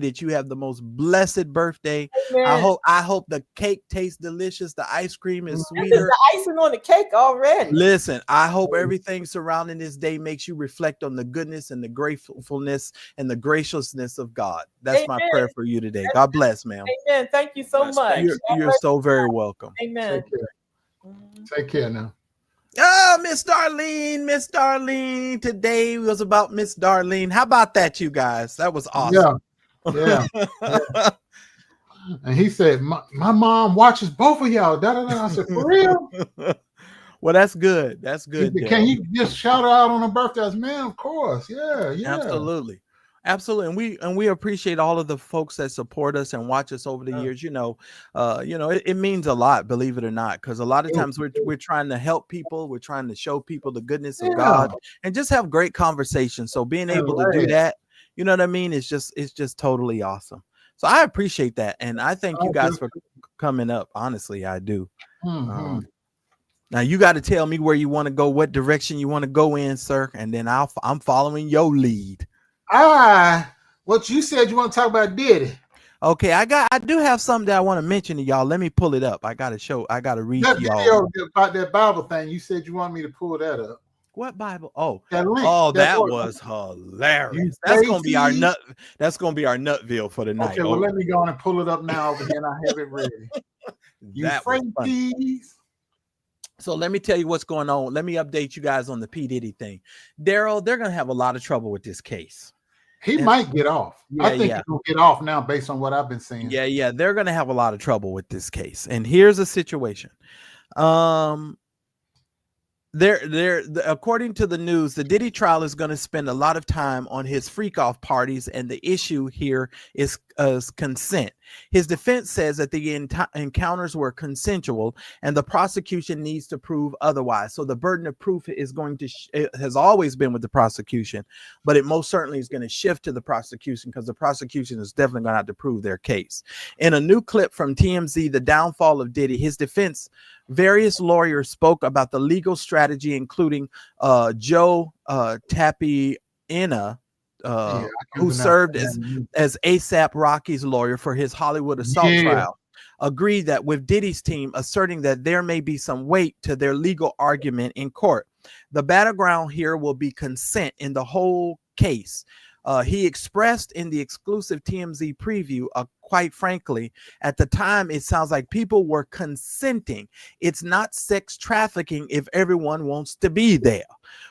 that you have the most blessed birthday. Amen. I hope the cake tastes delicious. The ice cream is sweeter. There's the icing on the cake already. Listen, I hope everything surrounding this day makes you reflect on the goodness and the gratefulness and the graciousness of God. That's my prayer for you today. God bless, ma'am. Amen. Thank you so much. You're so very welcome. Amen. Take care now. Oh, Miss Darlene. Today was about Miss Darlene. How about that, you guys? That was awesome. Yeah. And he said, my mom watches both of y'all. I said, for real? Well, that's good. That's good. Can you just shout her out on her birthday? I said, man, of course. Yeah. Absolutely. And we appreciate all of the folks that support us and watch us over the years. It means a lot, believe it or not, because a lot of times we're trying to help people, we're trying to show people the goodness of God and just have great conversations. So being able to do that, you know what I mean, it's just totally awesome. So I appreciate that, and I thank you guys for coming up. Honestly, I do. Now you got to tell me where you want to go, what direction you want to go in, sir, and then I'm following your lead. What you said you want to talk about Diddy. Okay, I do have something that I want to mention to y'all. Let me pull it up. I gotta read that to y'all. Video about that Bible thing. You said you want me to pull that up. What Bible? Oh, that link. That was hilarious. That's gonna be our Nutville for the night. Okay, well, let me go on and pull it up now over here, and I have it ready. So let me tell you what's going on. Let me update you guys on the P.Diddy thing. Daryl, they're gonna have a lot of trouble with this case. He might get off. I think he's gonna get off now based on what I've been seeing. Yeah. They're gonna have a lot of trouble with this case. And here's the situation. According to the news, the Diddy trial is going to spend a lot of time on his freak off parties, and the issue here is consent. His defense says that the encounters were consensual, and the prosecution needs to prove otherwise. So the burden of proof is going to it has always been with the prosecution, but it most certainly is going to shift to the prosecution, because the prosecution is definitely going to have to prove their case. In a new clip from TMZ, The Downfall of Diddy, his defense, various lawyers spoke about the legal strategy, including Joe Tapiena, who served as ASAP Rocky's lawyer for his Hollywood assault trial, agreed that with Diddy's team asserting that there may be some weight to their legal argument in court. The battleground here will be consent in the whole case. He expressed in the exclusive TMZ preview, quite frankly, at the time, it sounds like people were consenting. It's not sex trafficking if everyone wants to be there.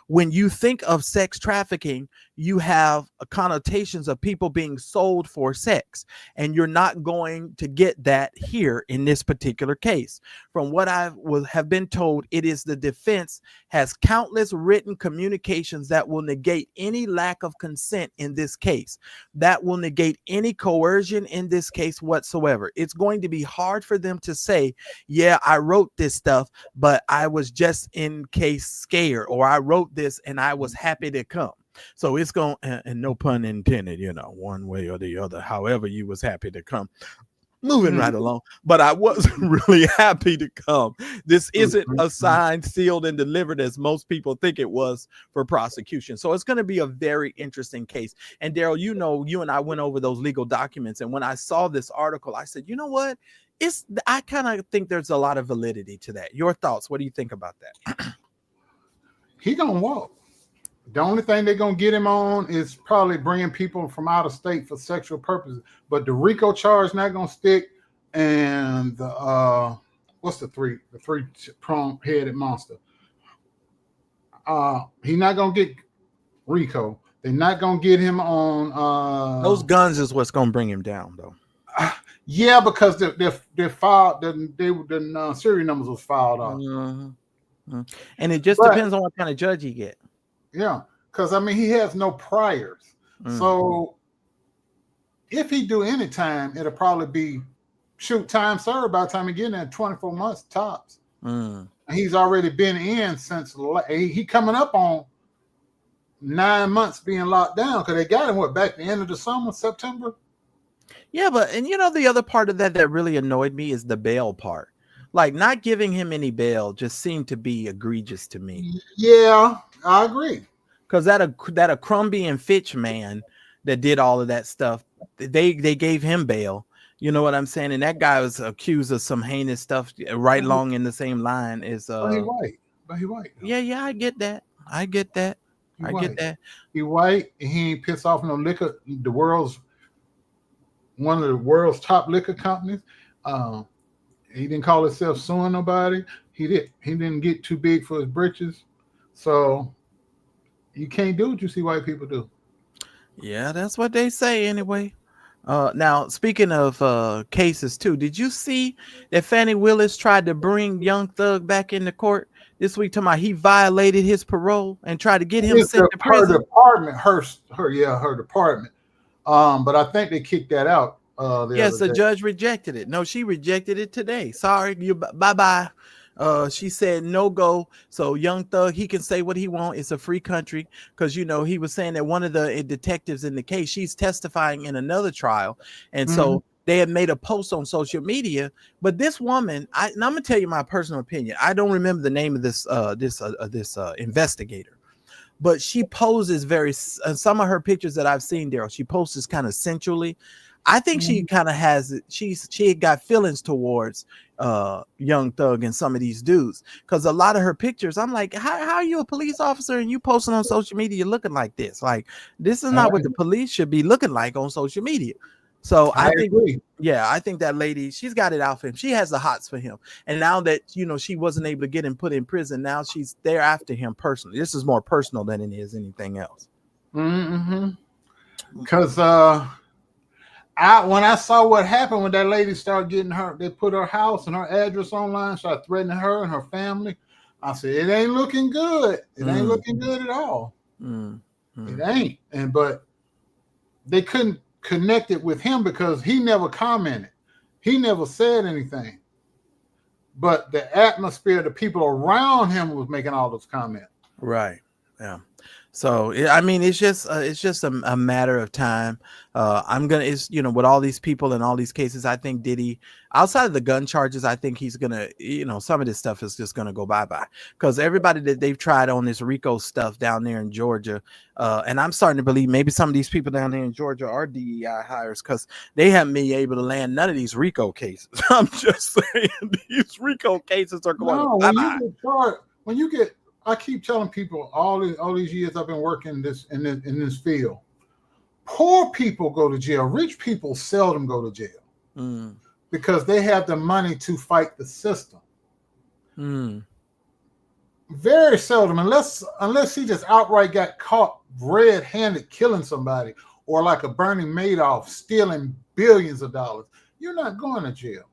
When you think of sex trafficking, you have connotations of people being sold for sex, and you're not going to get that here in this particular case. From what I have been told, it is the defense has countless written communications that will negate any lack of consent in this case, that will negate any coercion in this case whatsoever. It's going to be hard for them to say, yeah, I wrote this stuff, but I was just in case scared, or I wrote this and I was happy to come. So it's going, and no pun intended, one way or the other, however you was happy to come. Moving right along, but I wasn't really happy to come. This isn't a signed, sealed, and delivered as most people think it was for prosecution. So it's going to be a very interesting case. And Daryl, you and I went over those legal documents, and when I saw this article, I said, you know what? I kind of think there's a lot of validity to that. Your thoughts? What do you think about that? He gonna walk. The only thing they're going to get him on is probably bringing people from out of state for sexual purposes. But the RICO charge not going to stick. And the what's the three-pronged headed monster? He's not going to get RICO. They're not going to get him on. Those guns is what's going to bring him down, though. Yeah, because they're filed. The serial numbers was filed off. Mm-hmm. And it just depends on what kind of judge you get. Yeah, because I mean he has no priors. So if he do any time, it'll probably be time served by the time he get in there, 24 months tops. And he's already been in since he coming up on 9 months being locked down because they got him back the end of the summer, September. Yeah, but the other part of that really annoyed me is the bail part. Like not giving him any bail just seemed to be egregious to me. Yeah, I agree. Because that a Crombie and Fitch man that did all of that stuff, they gave him bail. You know what I'm saying? And that guy was accused of some heinous stuff right along in the same line as But he white. Yeah, I get that. Get that. He white and he ain't pissed off no liquor. One of the world's top liquor companies. He didn't call himself suing nobody. He didn't get too big for his britches. So you can't do what you see white people do. Yeah, that's what they say anyway. Now, speaking of cases too, did you see that Fannie Willis tried to bring Young Thug back into court this week? Talking about he violated his parole and tried to get him sent to prison. Her department. But I think they kicked that out. Yes, the judge rejected it. No, she rejected it today. Sorry, you bye. She said no go. So Young Thug, he can say what he wants. It's a free country. Because he was saying that one of the detectives in the case, she's testifying in another trial, and so they had made a post on social media. But this woman, I'm gonna tell you my personal opinion. I don't remember the name of this investigator. But she poses some of her pictures that I've seen, Daryl, she poses kind of sensually. I think she kind of has she got feelings towards Young Thug and some of these dudes, because a lot of her pictures, I'm like, how are you a police officer and you posting on social media looking like this? Like, this is not what the police should be looking like on social media. So I think that lady, she's got it out for him. She has the hots for him. And now that, she wasn't able to get him put in prison, now she's there after him personally. This is more personal than it is anything else. Because when I saw what happened when that lady started getting her, they put her house and her address online, started threatening her and her family. I said, it ain't looking good. It ain't looking good at all. It ain't. But they couldn't connect it with him because he never commented. He never said anything. But the atmosphere, the people around him was making all those comments. Right. Yeah. So I mean, it's just a matter of time. With all these people and all these cases, I think Diddy, outside of the gun charges, I think he's gonna, some of this stuff is just gonna go bye-bye, because everybody that they've tried on this RICO stuff down there in Georgia, and I'm starting to believe maybe some of these people down there in Georgia are DEI hires, because they haven't been able to land none of these RICO cases. I'm just saying, these RICO cases are going bye-bye. I keep telling people all these years I've been working in this field. Poor people go to jail. Rich people seldom go to jail because they have the money to fight the system. Very seldom, unless he just outright got caught red-handed killing somebody, or like a Bernie Madoff stealing billions of dollars. You're not going to jail.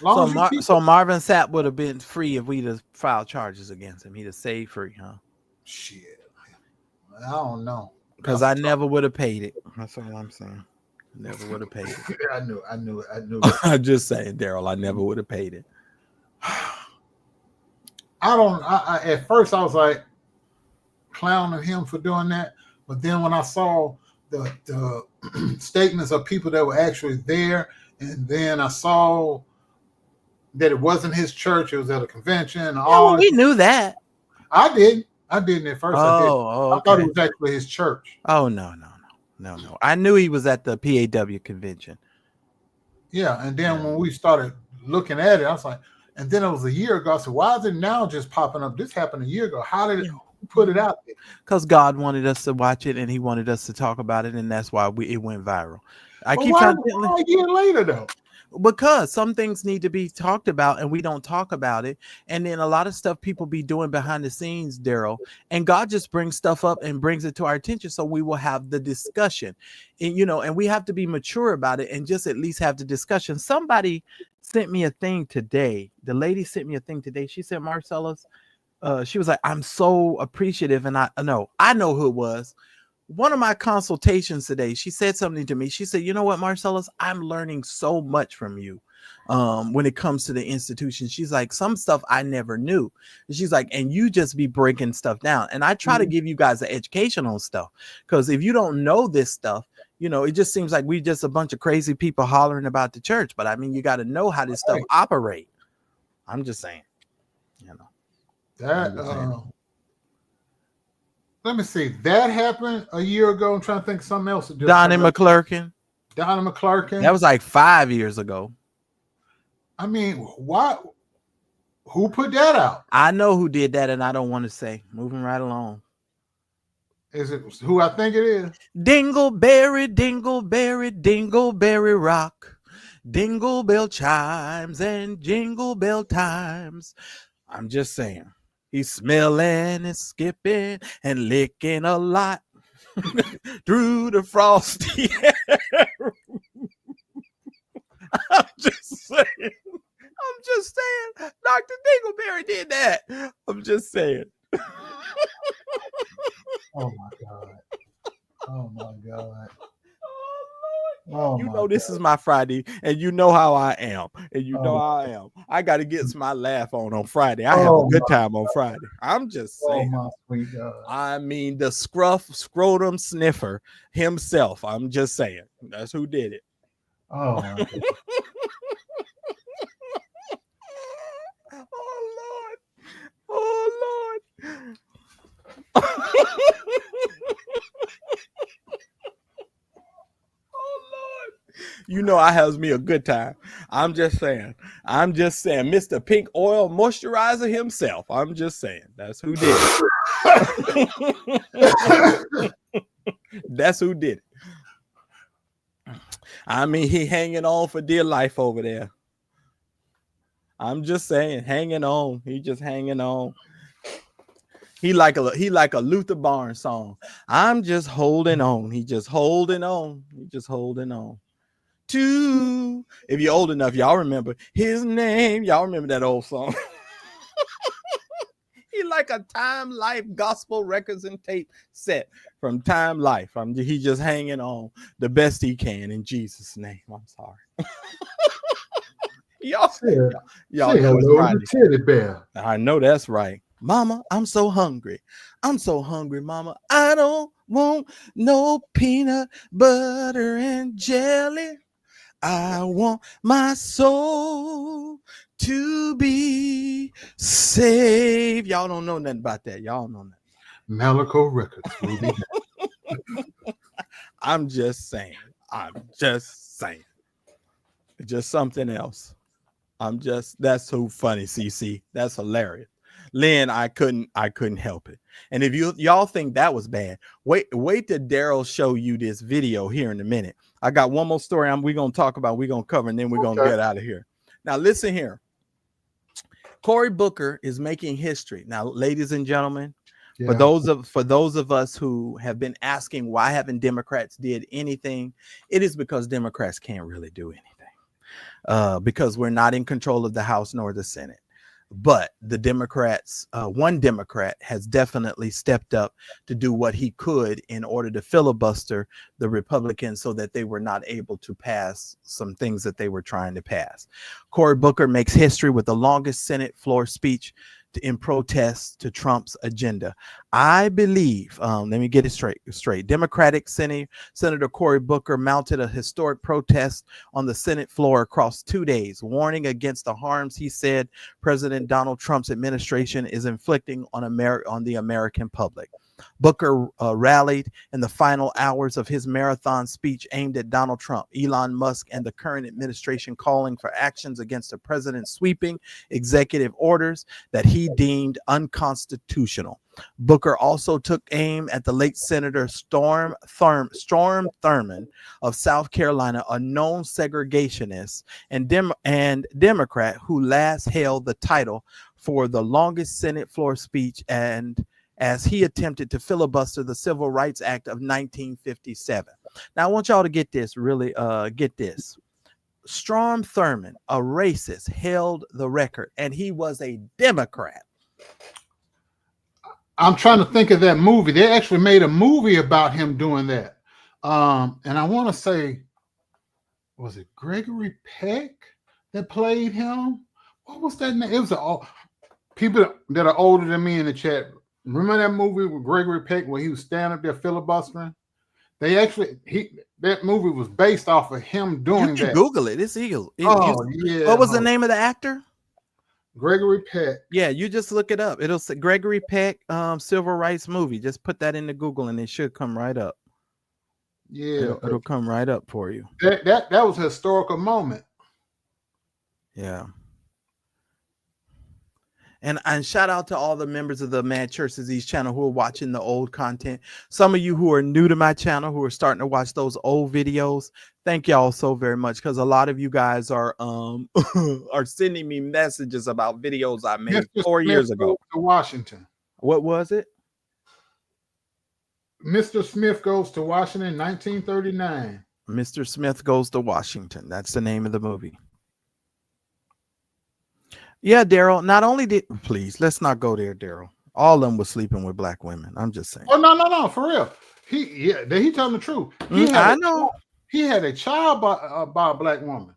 So Marvin Sapp would have been free if we'd have filed charges against him. He'd have stayed free, huh? Shit, I don't know. Because I never would have paid it. That's all I'm saying. Never would have paid it. I knew. I'm just saying, Daryl. I never would have paid it. At first I was like clowning him for doing that, But then when I saw the statements of people that were actually there, and then I saw that it wasn't his church, it was at a convention. And all we knew that. I didn't at first. I did. Oh, I thought okay. it was actually his church. Oh, no. I knew he was at the PAW convention. Yeah, and then when we started looking at it, I was like, and then it was a year ago. I said, why is it now just popping up? This happened a year ago. How did it put it out there? Because God wanted us to watch it, and He wanted us to talk about it, and that's why it went viral. Why a year later though? Because some things need to be talked about and we don't talk about it. And then a lot of stuff people be doing behind the scenes, Daryl, and God just brings stuff up and brings it to our attention. So we will have the discussion, and, and we have to be mature about it and just at least have the discussion. Somebody sent me a thing today. The lady sent me a thing today. She said, Marcellus, she was like, I'm so appreciative. And I know who it was. One of my consultations today, she said something to me. She said, you know what, Marcellus, I'm learning so much from you when it comes to the institution. She's like, some stuff I never knew. She's like, and you just be breaking stuff down. And I try to give you guys an education on stuff, because if you don't know this stuff, it just seems like we just a bunch of crazy people hollering about the church. But I mean, you got to know how this stuff operate. I'm just saying, that. Let me see. That happened a year ago. I'm trying to think of something else. Donnie McClurkin. That was like 5 years ago. I mean, why? Who put that out? I know who did that, and I don't want to say. Moving right along. Is it who I think it is? Dingleberry, dingleberry, dingleberry rock. Dingle bell chimes and jingle bell times. I'm just saying. He's smelling and skipping and licking a lot through the frosty air. I'm just saying. Dr. Dingleberry did that. I'm just saying. Oh my God. Oh my God. This is my Friday, and you know how I am, and you know how I am. I got to get my laugh on Friday. I have a good time on Friday. I'm just saying. Oh my sweet God. I mean, the scrotum sniffer himself. I'm just saying. That's who did it. Oh my God. Oh Lord. I has me a good time. I'm just saying. Mr. Pink Oil Moisturizer himself. I'm just saying. That's who did it. That's who did it. I mean, he hanging on for dear life over there. I'm just saying, hanging on. He just hanging on. He like a Luther Barnes song. I'm just holding on. He just holding on. He just holding on. If you're old enough, y'all remember his name. Y'all remember that old song. He like a Time Life gospel records and tape set from Time Life. He just hanging on the best he can in Jesus' name. I'm sorry. y'all hello to Teddy Bear. I know that's right. Mama, I'm so hungry. I'm so hungry, Mama. I don't want no peanut butter and jelly. I want my soul to be saved. Y'all don't know nothing about that. Y'all know that. Malaco Records. I'm just saying. Just something else. That's so funny, CC. That's hilarious. Lynn, I couldn't help it. And if y'all think that was bad, wait till Daryl show you this video here in a minute. I got one more story we're going to talk about, we're going to cover, and then we're going to get out of here. Now, listen here. Cory Booker is making history. Now, ladies and gentlemen, for those of us who have been asking why haven't Democrats did anything, it is because Democrats can't really do anything because we're not in control of the House nor the Senate. But the Democrats, one Democrat has definitely stepped up to do what he could in order to filibuster the Republicans so that they were not able to pass some things that they were trying to pass. Cory Booker makes history with the longest Senate floor speech in protest to Trump's agenda. I believe, let me get it straight. Democratic Senator Cory Booker mounted a historic protest on the Senate floor across 2 days, warning against the harms he said President Donald Trump's administration is inflicting on the American public. Booker rallied in the final hours of his marathon speech aimed at Donald Trump, Elon Musk, and the current administration, calling for actions against the president's sweeping executive orders that he deemed unconstitutional. Booker also took aim at the late Senator Storm Thurmond of South Carolina, a known segregationist and Democrat who last held the title for the longest Senate floor speech, and as he attempted to filibuster the Civil Rights Act of 1957. Now, I want y'all to get this, get this. Strom Thurmond, a racist, held the record, and he was a Democrat. I'm trying to think of that movie. They actually made a movie about him doing that. And I want to say, was it Gregory Peck that played him? What was that name? It was people that are older than me in the chat. Remember that movie with Gregory Peck where he was standing up there filibustering? That movie was based off of him doing that. Google it. It's eagle. Yeah. What was the name of the actor? Gregory Peck. Yeah, you just look it up. It'll say Gregory Peck civil rights movie. Just put that into Google and it should come right up. Yeah. It'll come right up for you. That was a historical moment. Yeah. And shout out to all the members of the Mad Church Disease channel who are watching the old content. Some of you who are new to my channel, who are starting to watch those old videos, thank y'all so very much, because a lot of you guys are are sending me messages about videos I made Mr. 4 Smith years ago. Goes to Washington. What was it? Mr. Smith Goes to Washington, 1939. Mr. Smith Goes to Washington. That's the name of the movie. Yeah, Daryl. Not only please, let's not go there, Daryl. All of them were sleeping with black women. I'm just saying. Oh no, for real. He telling the truth. I know. He had a child by a black woman.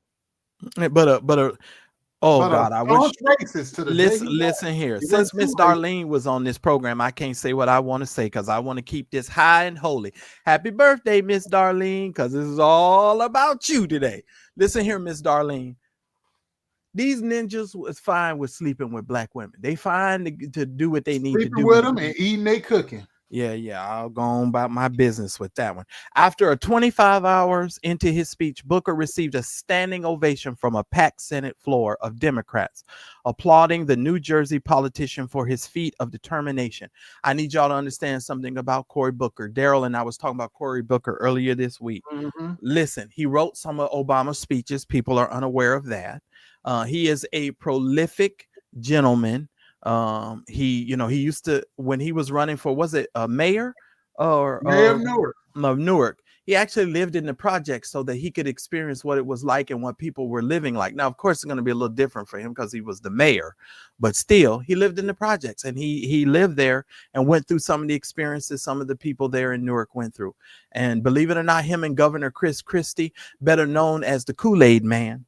But God, I wish. Racist to the listen here. Since Miss Darlene was on this program, I can't say what I want to say because I want to keep this high and holy. Happy birthday, Miss Darlene, because this is all about you today. Listen here, Miss Darlene. These ninjas was fine with sleeping with black women. They fine to do what they need to do with them and eating they cooking. Yeah. I'll go on about my business with that one. After 25 hours into his speech, Booker received a standing ovation from a packed Senate floor of Democrats, applauding the New Jersey politician for his feat of determination. I need y'all to understand something about Cory Booker. Daryl and I was talking about Cory Booker earlier this week. Mm-hmm. Listen, he wrote some of Obama's speeches. People are unaware of that. He is a prolific gentleman. He used to, when he was running for, was it a mayor or mayor of Newark? Of Newark. He actually lived in the projects so that he could experience what it was like and what people were living like. Now, of course, it's going to be a little different for him because he was the mayor, but still, he lived in the projects and he lived there and went through some of the experiences some of the people there in Newark went through. And believe it or not, him and Governor Chris Christie, better known as the Kool-Aid Man.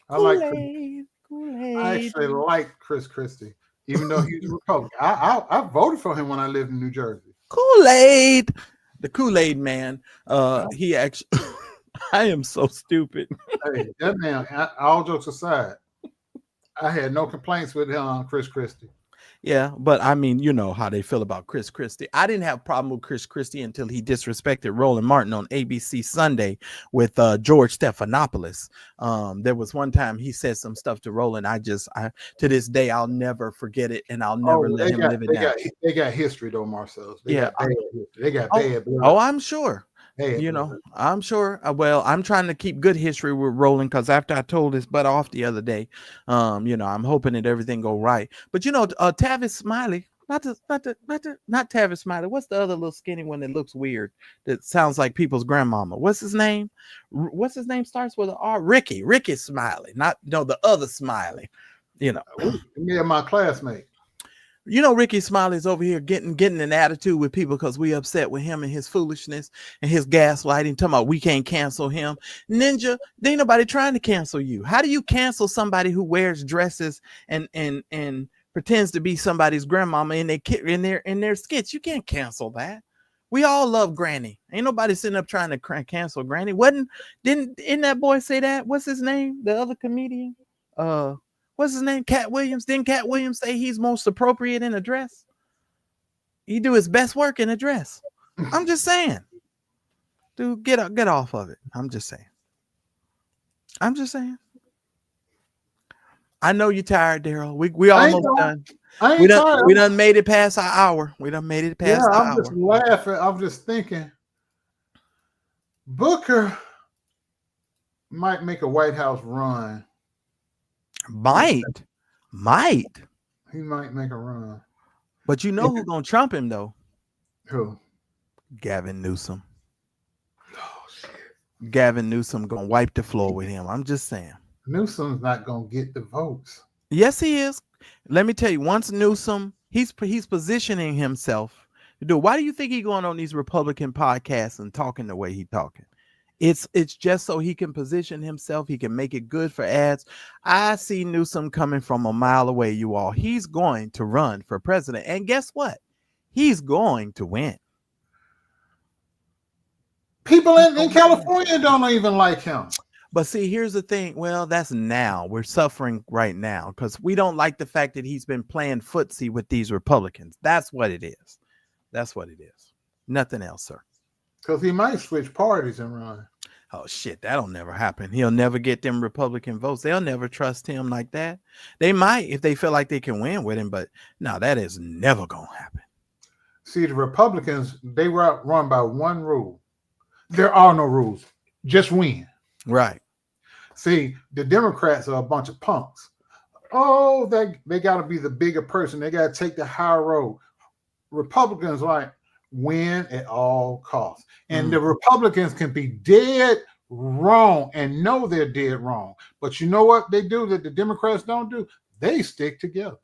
I actually like Chris Christie, even though he's a Republican. I voted for him when I lived in New Jersey. Kool-Aid, the Kool-Aid Man. He actually, I am so stupid. Hey, that man. All jokes aside, I had no complaints with him, Chris Christie. Yeah, but I mean, you know how they feel about Chris Christie. I didn't have a problem with Chris Christie until he disrespected Roland Martin on ABC Sunday with George Stephanopoulos. There was one time he said some stuff to Roland. I to this day, I'll never forget it, and I'll never let him live it down. They got history though, Marcel. They got bad blood. Oh, I'm sure. Hey, I'm sure. Well, I'm trying to keep good history with Roland because after I told his butt off the other day, I'm hoping that everything go right. But Tavis Smiley, not Tavis Smiley. What's the other little skinny one that looks weird? That sounds like people's grandmama. What's his name? What's his name? Starts with an R. Ricky Smiley. The other Smiley. Me and my classmate. Ricky Smiley's over here getting an attitude with people because we upset with him and his foolishness and his gaslighting, talking about we can't cancel him. Ninja, there ain't nobody trying to cancel you. How do you cancel somebody who wears dresses and pretends to be somebody's grandmama in their skits. You can't cancel that. We all love Granny. Ain't nobody sitting up trying to cancel Granny. Didn't that boy say that? What's his name? The other comedian? What's his name? Cat Williams. Didn't Cat Williams say he's most appropriate in a dress? He do his best work in a dress. I'm just saying. Dude, get off of it. I'm just saying. I know you're tired, Daryl. We almost done. We done made it past our hour. I'm just laughing. I'm just thinking Booker might make a White House run. Might. He might make a run. But you know who's gonna trump him though? Who? Gavin Newsom. Oh shit. Gavin Newsom gonna wipe the floor with him. I'm just saying. Newsom's not gonna get the votes. Yes, he is. Let me tell you, once Newsom, he's positioning himself to do. Why do you think he's going on these Republican podcasts and talking the way he's talking? It's just so he can position himself. He can make it good for ads. I see Newsom coming from a mile away, you all. He's going to run for president. And guess what? He's going to win. People in California don't even like him. But see, here's the thing. Well, that's now. We're suffering right now because we don't like the fact that he's been playing footsie with these Republicans. That's what it is. Nothing else, sir. Because he might switch parties and run. Oh, shit. That'll never happen. He'll never get them Republican votes. They'll never trust him like that. They might if they feel like they can win with him. But no, that is never going to happen. See, the Republicans, they run by one rule. There are no rules. Just win. Right. See, the Democrats are a bunch of punks. Oh, they got to be the bigger person. They got to take the higher road. Republicans like win at all costs. And the Republicans can be dead wrong and know they're dead wrong. But you know what they do that the Democrats don't do? They stick together.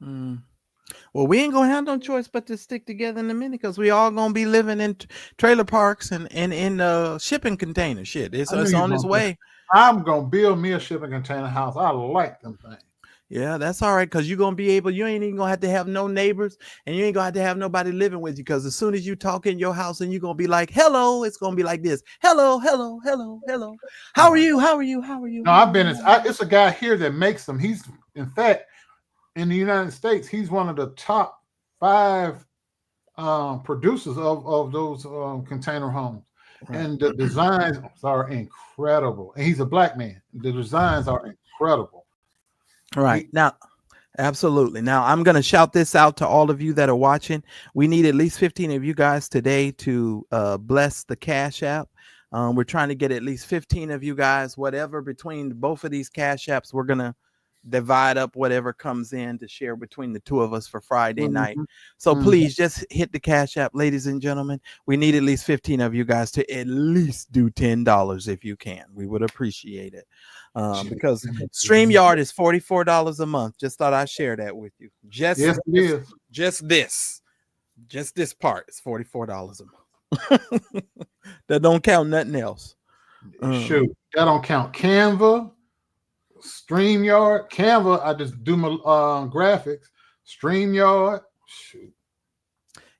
Well, we ain't going to have no choice but to stick together in a minute because we all going to be living in trailer parks and in shipping containers. Shit, it's on its way. I'm going to build me a shipping container house. I like them things. Yeah, that's all right because you're going to be able, you ain't even going to have no neighbors and you ain't going to have nobody living with you because as soon as you talk in your house and you're going to be like, hello, it's going to be like this. Hello. How are you? No, I've been, it's a guy here that makes them. He's, in fact, in the United States, he's one of the top 5 producers of those container homes. Right. And the designs are incredible. And he's a black man. The designs are incredible. Right. Now, absolutely. Now, I'm going to shout this out to all of you that are watching. We need at least 15 of you guys today to bless the Cash App. We're trying to get at least 15 of you guys, whatever, between both of these Cash Apps, we're going to divide up whatever comes in to share between the two of us for Friday night. So please just hit the Cash App, ladies and gentlemen. We need at least 15 of you guys to at least do $10 if you can. We would appreciate it because StreamYard is $44 a month. Just thought I'd share that with you. Just this part is $44 a month. That don't count nothing else. Shoot, that don't count Canva. StreamYard, Canva, I just do my graphics. StreamYard, shoot.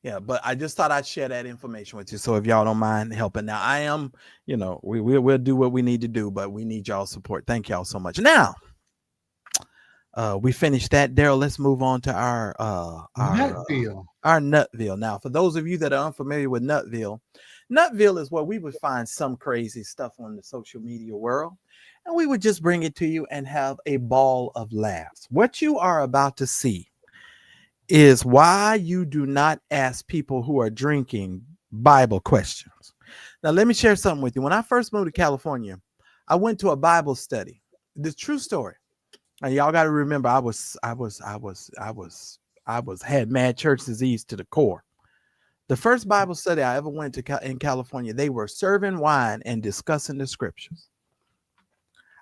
Yeah, but I just thought I'd share that information with you. So if y'all don't mind helping. Now I am, we'll do what we need to do, but we need y'all's support. Thank y'all so much. Now, we finished that. Daryl, let's move on to our Nutville. Now, for those of you that are unfamiliar with Nutville is where we would find some crazy stuff on the social media world. And we would just bring it to you and have a ball of laughs. What you are about to see is why you do not ask people who are drinking Bible questions. Now, let me share something with you. When I first moved to California, I went to a Bible study. The true story. And y'all got to remember, I had mad church disease to the core. The first Bible study I ever went to in California, they were serving wine and discussing the scriptures.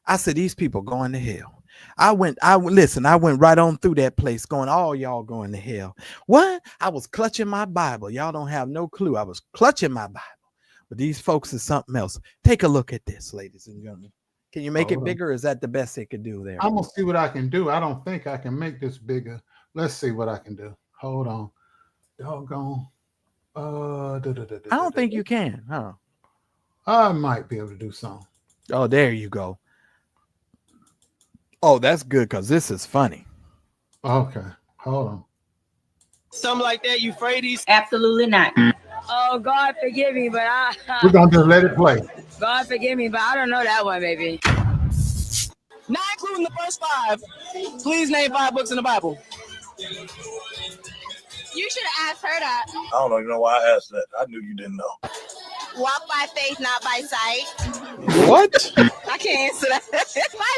I said, these people going to hell. I went right on through that place going, all y'all going to hell. What? I was clutching my Bible. Y'all don't have no clue. I was clutching my Bible. But these folks is something else. Take a look at this, ladies and gentlemen. Can you make Hold it on. bigger? Or is that the best it could do there? I'm gonna see what I can do. I don't think I can make this bigger. Let's see what I can do. Hold on. Doggone. I don't think you can, huh? I might be able to do something. Oh, there you go. Oh, that's good because this is funny. Okay. Hold on. Something like that, Euphrates? Absolutely not. Oh, God forgive me, but We're gonna just let it play. God forgive me, but I don't know that one, baby. Not including the first 5. Please name 5 books in the Bible. You should have asked her that. I don't even know why I asked that. I knew you didn't know. Walk by faith, not by sight. What? I can't answer that. 5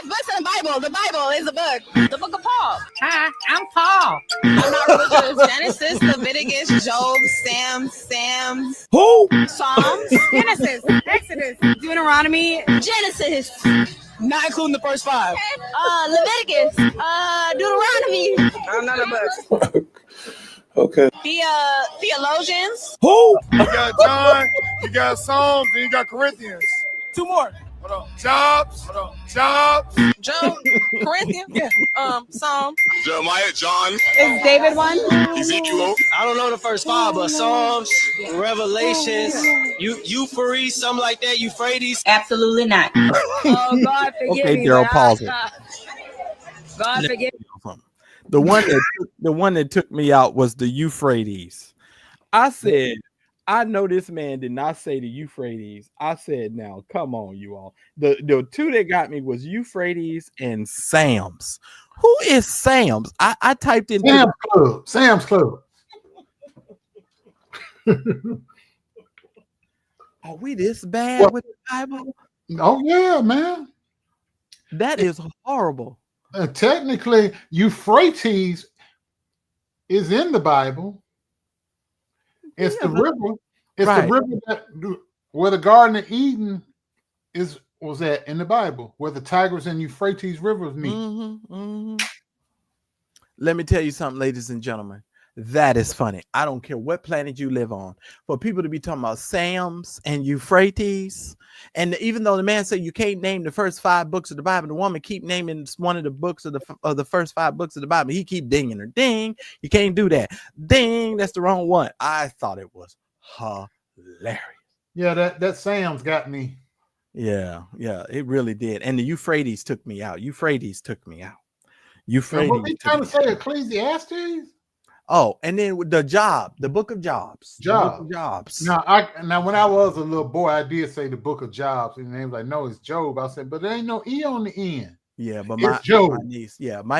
books in the Bible. The Bible is a book. The book of Paul. Hi, I'm Paul. I'm not religious. Genesis, Leviticus, Job, Sam. Who? Psalms. Genesis, Exodus, Deuteronomy. Genesis. Not including the first 5. Leviticus. Deuteronomy. I'm not a book. Okay. Theologians. Who? You got John, you got Psalms, and you got Corinthians. 2 more. Hold on. Jobs. Job. Corinthians. Psalms. Jeremiah, John, Is David one? Ezekiel. I don't know the first 5, but Psalms, Revelations, Euphrates, something like that, Euphrates. Absolutely not. Oh, God forgive Okay, me. Daryl, but pause it. God forgive me. The one that took me out was the Euphrates. I said, I know this man did not say the Euphrates. I said, now come on, you all. The 2 that got me was Euphrates and Sam's. Who is Sam's? I typed in Sam's Club. Are we this bad with the Bible? Oh yeah, man. That is horrible. Technically, Euphrates is in the Bible. It's the river. It's the river where the Garden of Eden was at in the Bible, where the Tigris and Euphrates rivers meet. Let me tell you something, ladies and gentlemen. That is funny. I don't care what planet you live on. For people to be talking about Sam's and Euphrates, and even though the man said you can't name the first 5 books of the Bible, the woman keep naming one of the books of the first 5 books of the Bible. He keep dinging her. Ding. You can't do that. Ding. That's the wrong one. I thought it was hilarious. Yeah, that Sam's got me. Yeah, it really did. And the Euphrates took me out. Euphrates. What we trying to say, Ecclesiastes? Oh, and then the book of Jobs. Jobs. Now, when I was a little boy, I did say the book of Jobs, and they was like, "No, it's Job." I said, "But there ain't no E on the end." Yeah, but my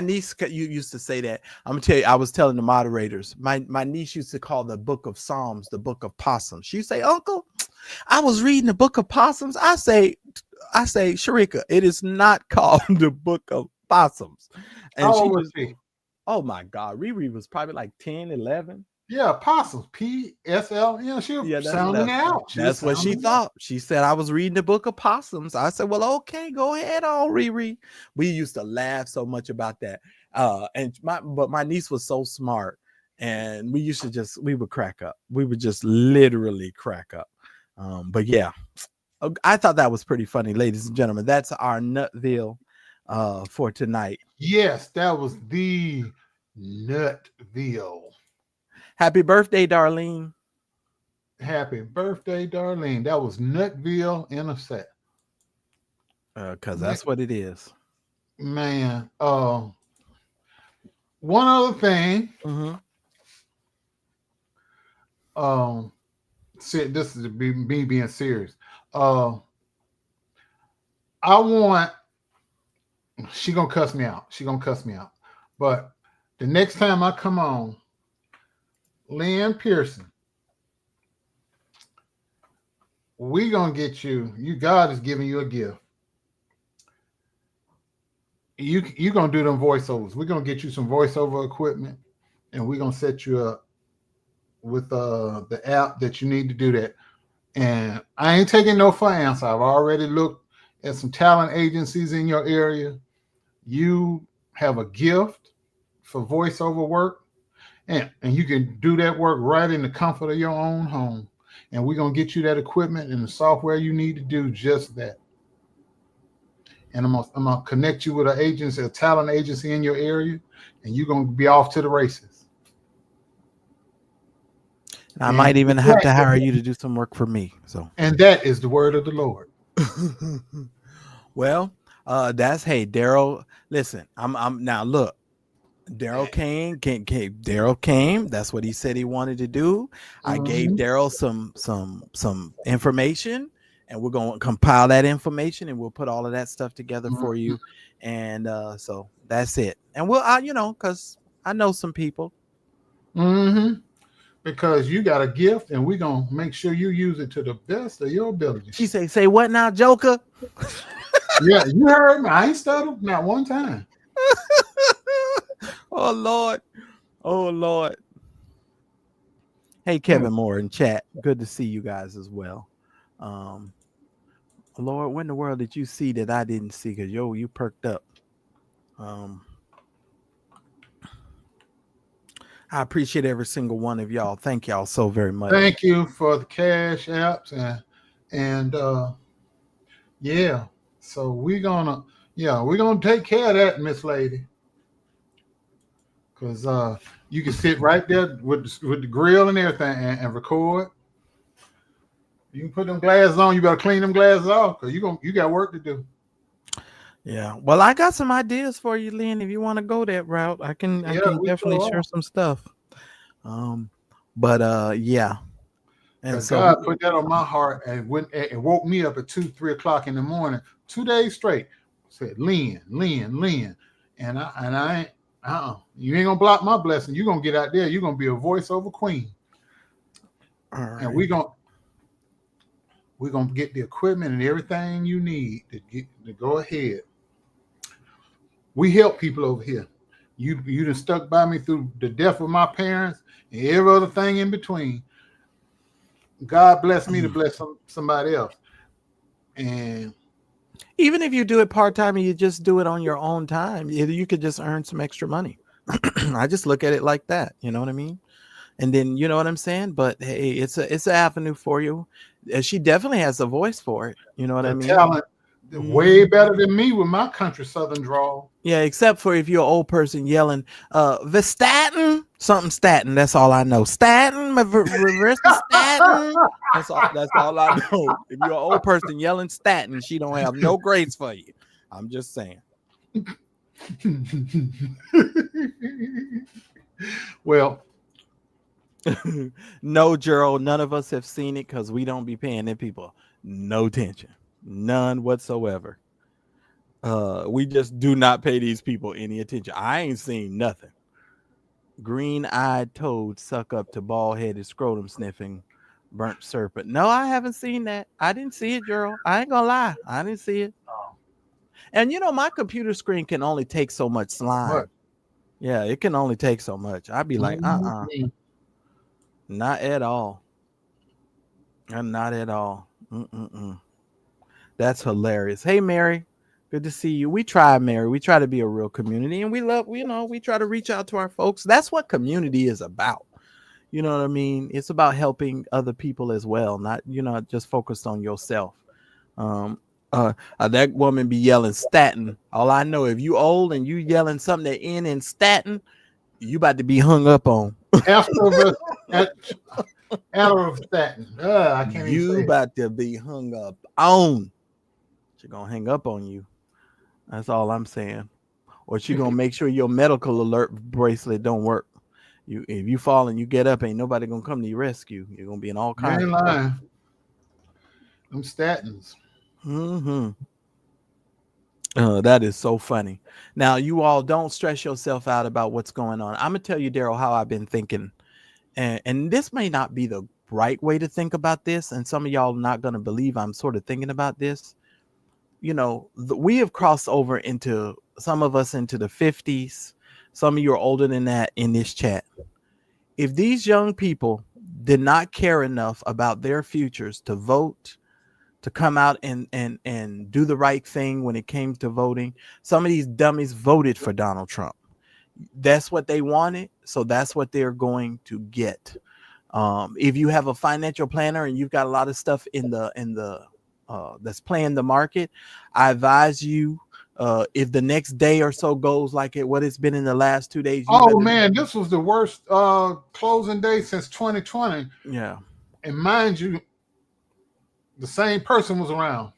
niece used to say that. I'm gonna tell you, I was telling the moderators, my niece used to call the book of Psalms the book of possums. She say, "Uncle, I was reading the book of possums." I say, Sharika, it is not called the book of possums. And How old was she? Oh my God, Riri was probably like 10, 11. Yeah, possums. PSL. Yeah, she was sounding out. That's what she thought. She said I was reading the book of possums. I said, well, okay, go ahead on, Riri. We used to laugh so much about that. But my niece was so smart, and we would crack up. We would just literally crack up. But yeah, I thought that was pretty funny, ladies and gentlemen. That's our Nutville for tonight. Yes, that was the Nutville. Happy birthday, Darlene. Happy birthday, Darlene. That was Nutville in a set. Because that's what it is. Man, one other thing. This is me being serious. I want. She gonna cuss me out. But the next time I come on, Lynn Pearson, we gonna get you. God is giving you a gift. You gonna do them voiceovers. We're gonna get you some voiceover equipment, and we're gonna set you up with the app that you need to do that. And I ain't taking no for answer. I've already looked at some talent agencies in your area. You have a gift for voiceover work, and you can do that work right in the comfort of your own home. And we're going to get you that equipment and the software you need to do just that. and I'm gonna connect you with an agency, a talent agency in your area, and you're gonna be off to the races. I might even have to hire you to do some work for me. So, and that is the word of the Lord. Well, that's Daryl. Listen, I'm now look. Daryl came. Daryl came. That's what he said he wanted to do. I gave Daryl some information, and we're gonna compile that information, and we'll put all of that stuff together for you. And so that's it. And we'll, because I know some people. Because you got a gift, and we're gonna make sure you use it to the best of your ability. She say what now, Joker? Yeah, you heard me. I ain't stuttered not one time. Oh Lord. Hey, Kevin Moore in chat. Good to see you guys as well. Lord, when in the world did you see that I didn't see? Because you perked up. I appreciate every single one of y'all. Thank y'all so very much. Thank you for the cash apps and yeah. So we're gonna take care of that, Miss Lady. Because you can sit right there with the grill and everything and record. You can put them glasses on. You better clean them glasses off because you got work to do. Yeah. Well, I got some ideas for you, Lynn. If you want to go that route, I can definitely share some stuff. Yeah. And so God put that on my heart and woke me up at 2-3 o'clock in the morning, 2 days straight. Said, Lynn. And I ain't, you ain't gonna block my blessing. You're gonna get out there, you're gonna be a voiceover queen. Right. And we're gonna get the equipment and everything you need to go ahead. We help people over here. You done stuck by me through the death of my parents and every other thing in between. God bless me to bless somebody else. And even if you do it part-time and you just do it on your own time, you could just earn some extra money. I just look at it like that. You know what I mean? And then, you know what I'm saying? But hey, it's an avenue for you. She definitely has a voice for it. You know what I mean? Talent. Way better than me with my country southern drawl. Yeah, except for if you're an old person yelling, Vistatin, something statin. That's all I know. Statin, reverse statin. That's all I know. If you're an old person yelling statin, she don't have no grace for you. I'm just saying. Well, no, Gerald, none of us have seen it because we don't be paying them people no attention. None whatsoever. We just do not pay these people any attention. I ain't seen nothing. Green-eyed toad suck up to bald-headed scrotum sniffing burnt serpent. No, I haven't seen that. I didn't see it, Gerald. I ain't gonna lie. I didn't see it. And my computer screen can only take so much slime. What? Yeah, it can only take so much. I'd be like, not at all. Not at all. That's hilarious. Hey, Mary. Good to see you. We try, Mary. We try to be a real community, and we love, we try to reach out to our folks. That's what community is about. You know what I mean? It's about helping other people as well, not, just focused on yourself. That woman be yelling statin. All I know, if you old and you yelling something that end in statin, you about to be hung up on. Atorvastatin. I can't you even say about to be hung up on. She's gonna hang up on you. That's all I'm saying. Or she gonna make sure your medical alert bracelet don't work. If you fall and you get up, ain't nobody gonna come to your rescue. You're gonna be in all kinds of trouble. Them statins. That is so funny. Now, you all don't stress yourself out about what's going on. I'm gonna tell you, Daryl, how I've been thinking, and this may not be the right way to think about this, and some of y'all are not gonna believe I'm sort of thinking about this. We have crossed over into, some of us into the 50s. Some of you are older than that in this chat. If these young people did not care enough about their futures to vote, to come out and do the right thing when it came to voting, some of these dummies voted for Donald Trump. That's what they wanted, so that's what they're going to get. If you have a financial planner and you've got a lot of stuff in the that's playing the market. I advise you, if the next day or so goes like what it's been in the last 2 days. Oh man, this was the worst closing day since 2020. Yeah. And mind you, the same person was around.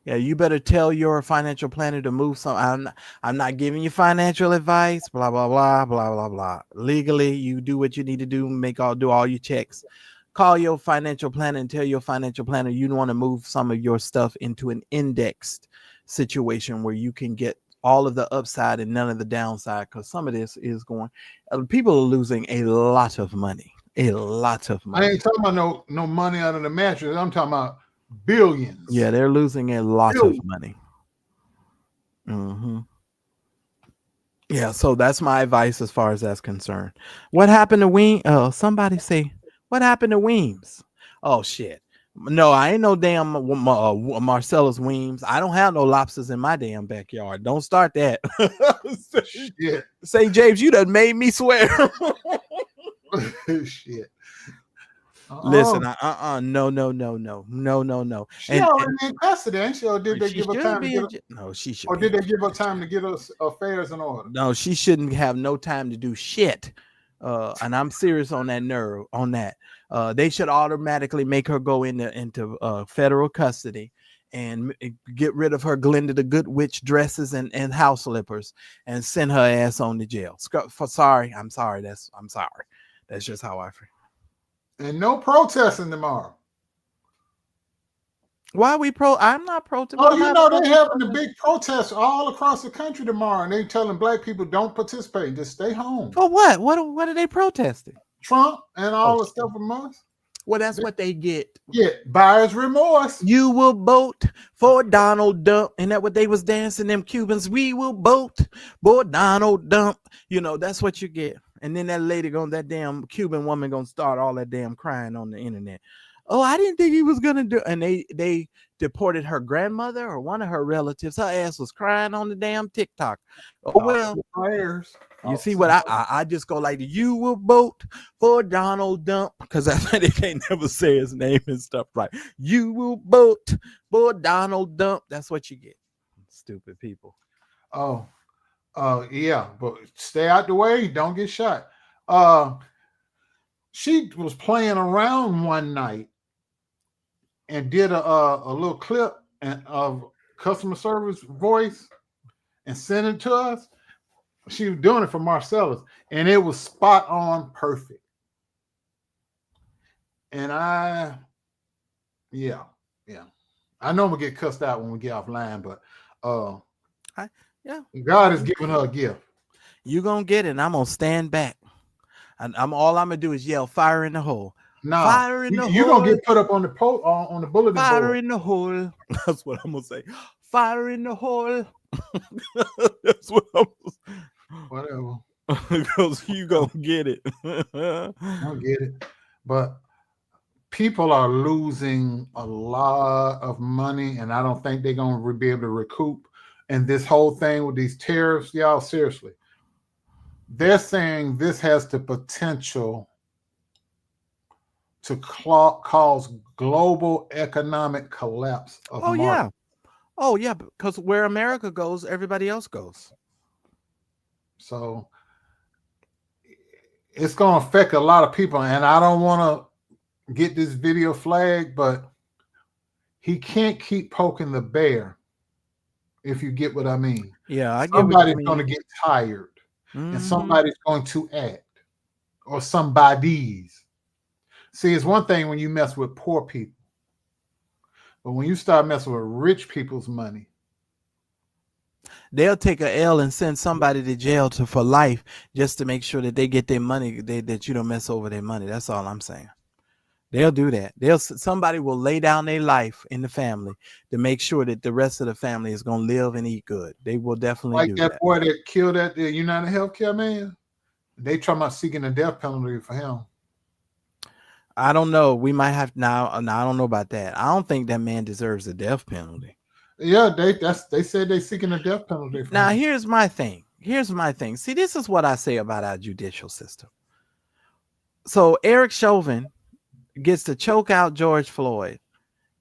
Yeah, you better tell your financial planner to move some. I'm not giving you financial advice. Blah blah blah blah blah blah. Legally, you do what you need to do. Do all your checks. Call your financial planner and tell your financial planner you want to move some of your stuff into an indexed situation where you can get all of the upside and none of the downside. Because some of this is going. People are losing a lot of money. A lot of money. I ain't talking about no money out of the mattress. I'm talking about billions. Yeah, they're losing a lot of money. Yeah, so that's my advice as far as that's concerned. What happened to Weems? Oh, somebody say, what happened to Weems? Oh shit. No, I ain't no damn Marcellus Weems. I don't have no lobsters in my damn backyard. Don't start that. Shit. Say, James, you done made me swear. Shit. Listen, no. She already in custody, ain't she? Or did they give her time to get No, she should. Or did they give her time to get her affairs in order? No, she shouldn't have no time to do shit. And I'm serious on that. They should automatically make her go into federal custody and get rid of her Glinda the Good Witch dresses and house slippers and send her ass on to jail. I'm sorry. I'm sorry. That's just how I feel. And no protesting tomorrow. Why we I'm not protesting. Oh, you know they're having a big protest all across the country tomorrow, and they telling black people don't participate, just stay home. For what? What are they protesting? Trump and all the stuff from us. Well, that's what they get. Yeah, buyer's remorse. You will vote for Donald Trump. And that what they was dancing, them Cubans. We will vote for Donald Trump. You know, that's what you get. And then that lady that damn Cuban woman gonna start all that damn crying on the internet. Oh, I didn't think he was gonna do. And they deported her grandmother or one of her relatives. Her ass was crying on the damn TikTok. Oh well. You see what I just go like, you will vote for Donald Trump, because they can't never say his name and stuff right. You will vote for Donald Trump. That's what you get. Stupid people. Yeah, but stay out the way. Don't get shot. She was playing around one night and did a little clip of customer service voice and sent it to us. She was doing it for Marcellus, and it was spot on perfect. And I know I'm gonna get cussed out when we get offline, but God is giving her a gift. You're gonna get it, and I'm gonna stand back. And all I'm gonna do is yell, fire in the hole. No, fire in the hole. You're gonna get put up on the on the bulletin board. Fire in the hole. That's what I'm gonna say. Fire in the hole. That's what I'm gonna say. Whatever. Because you gonna get it. I'll get it. But people are losing a lot of money, and I don't think they're gonna be able to recoup. And this whole thing with these tariffs, y'all, seriously, they're saying this has the potential to cause global economic collapse of market. Oh yeah, because where America goes, everybody else goes. So it's going to affect a lot of people, and I don't want to get this video flagged, but he can't keep poking the bear, if you get what I mean. Yeah, I get somebody's going to get tired, and somebody's going to act, or somebody's. See, it's one thing when you mess with poor people, but when you start messing with rich people's money, they'll take a L and send somebody to jail for life just to make sure that they get their money, that you don't mess over their money. That's all I'm saying. They'll do that. Somebody will lay down their life in the family to make sure that the rest of the family is going to live and eat good. They will definitely do that. Like that boy that killed at the United Healthcare man. They talking about seeking a death penalty for him. I don't know. We might have now. I don't know about that. I don't think that man deserves a death penalty. Yeah, they said they seeking a death penalty. Now, here's my thing. See, this is what I say about our judicial system. So Eric Chauvin gets to choke out George Floyd,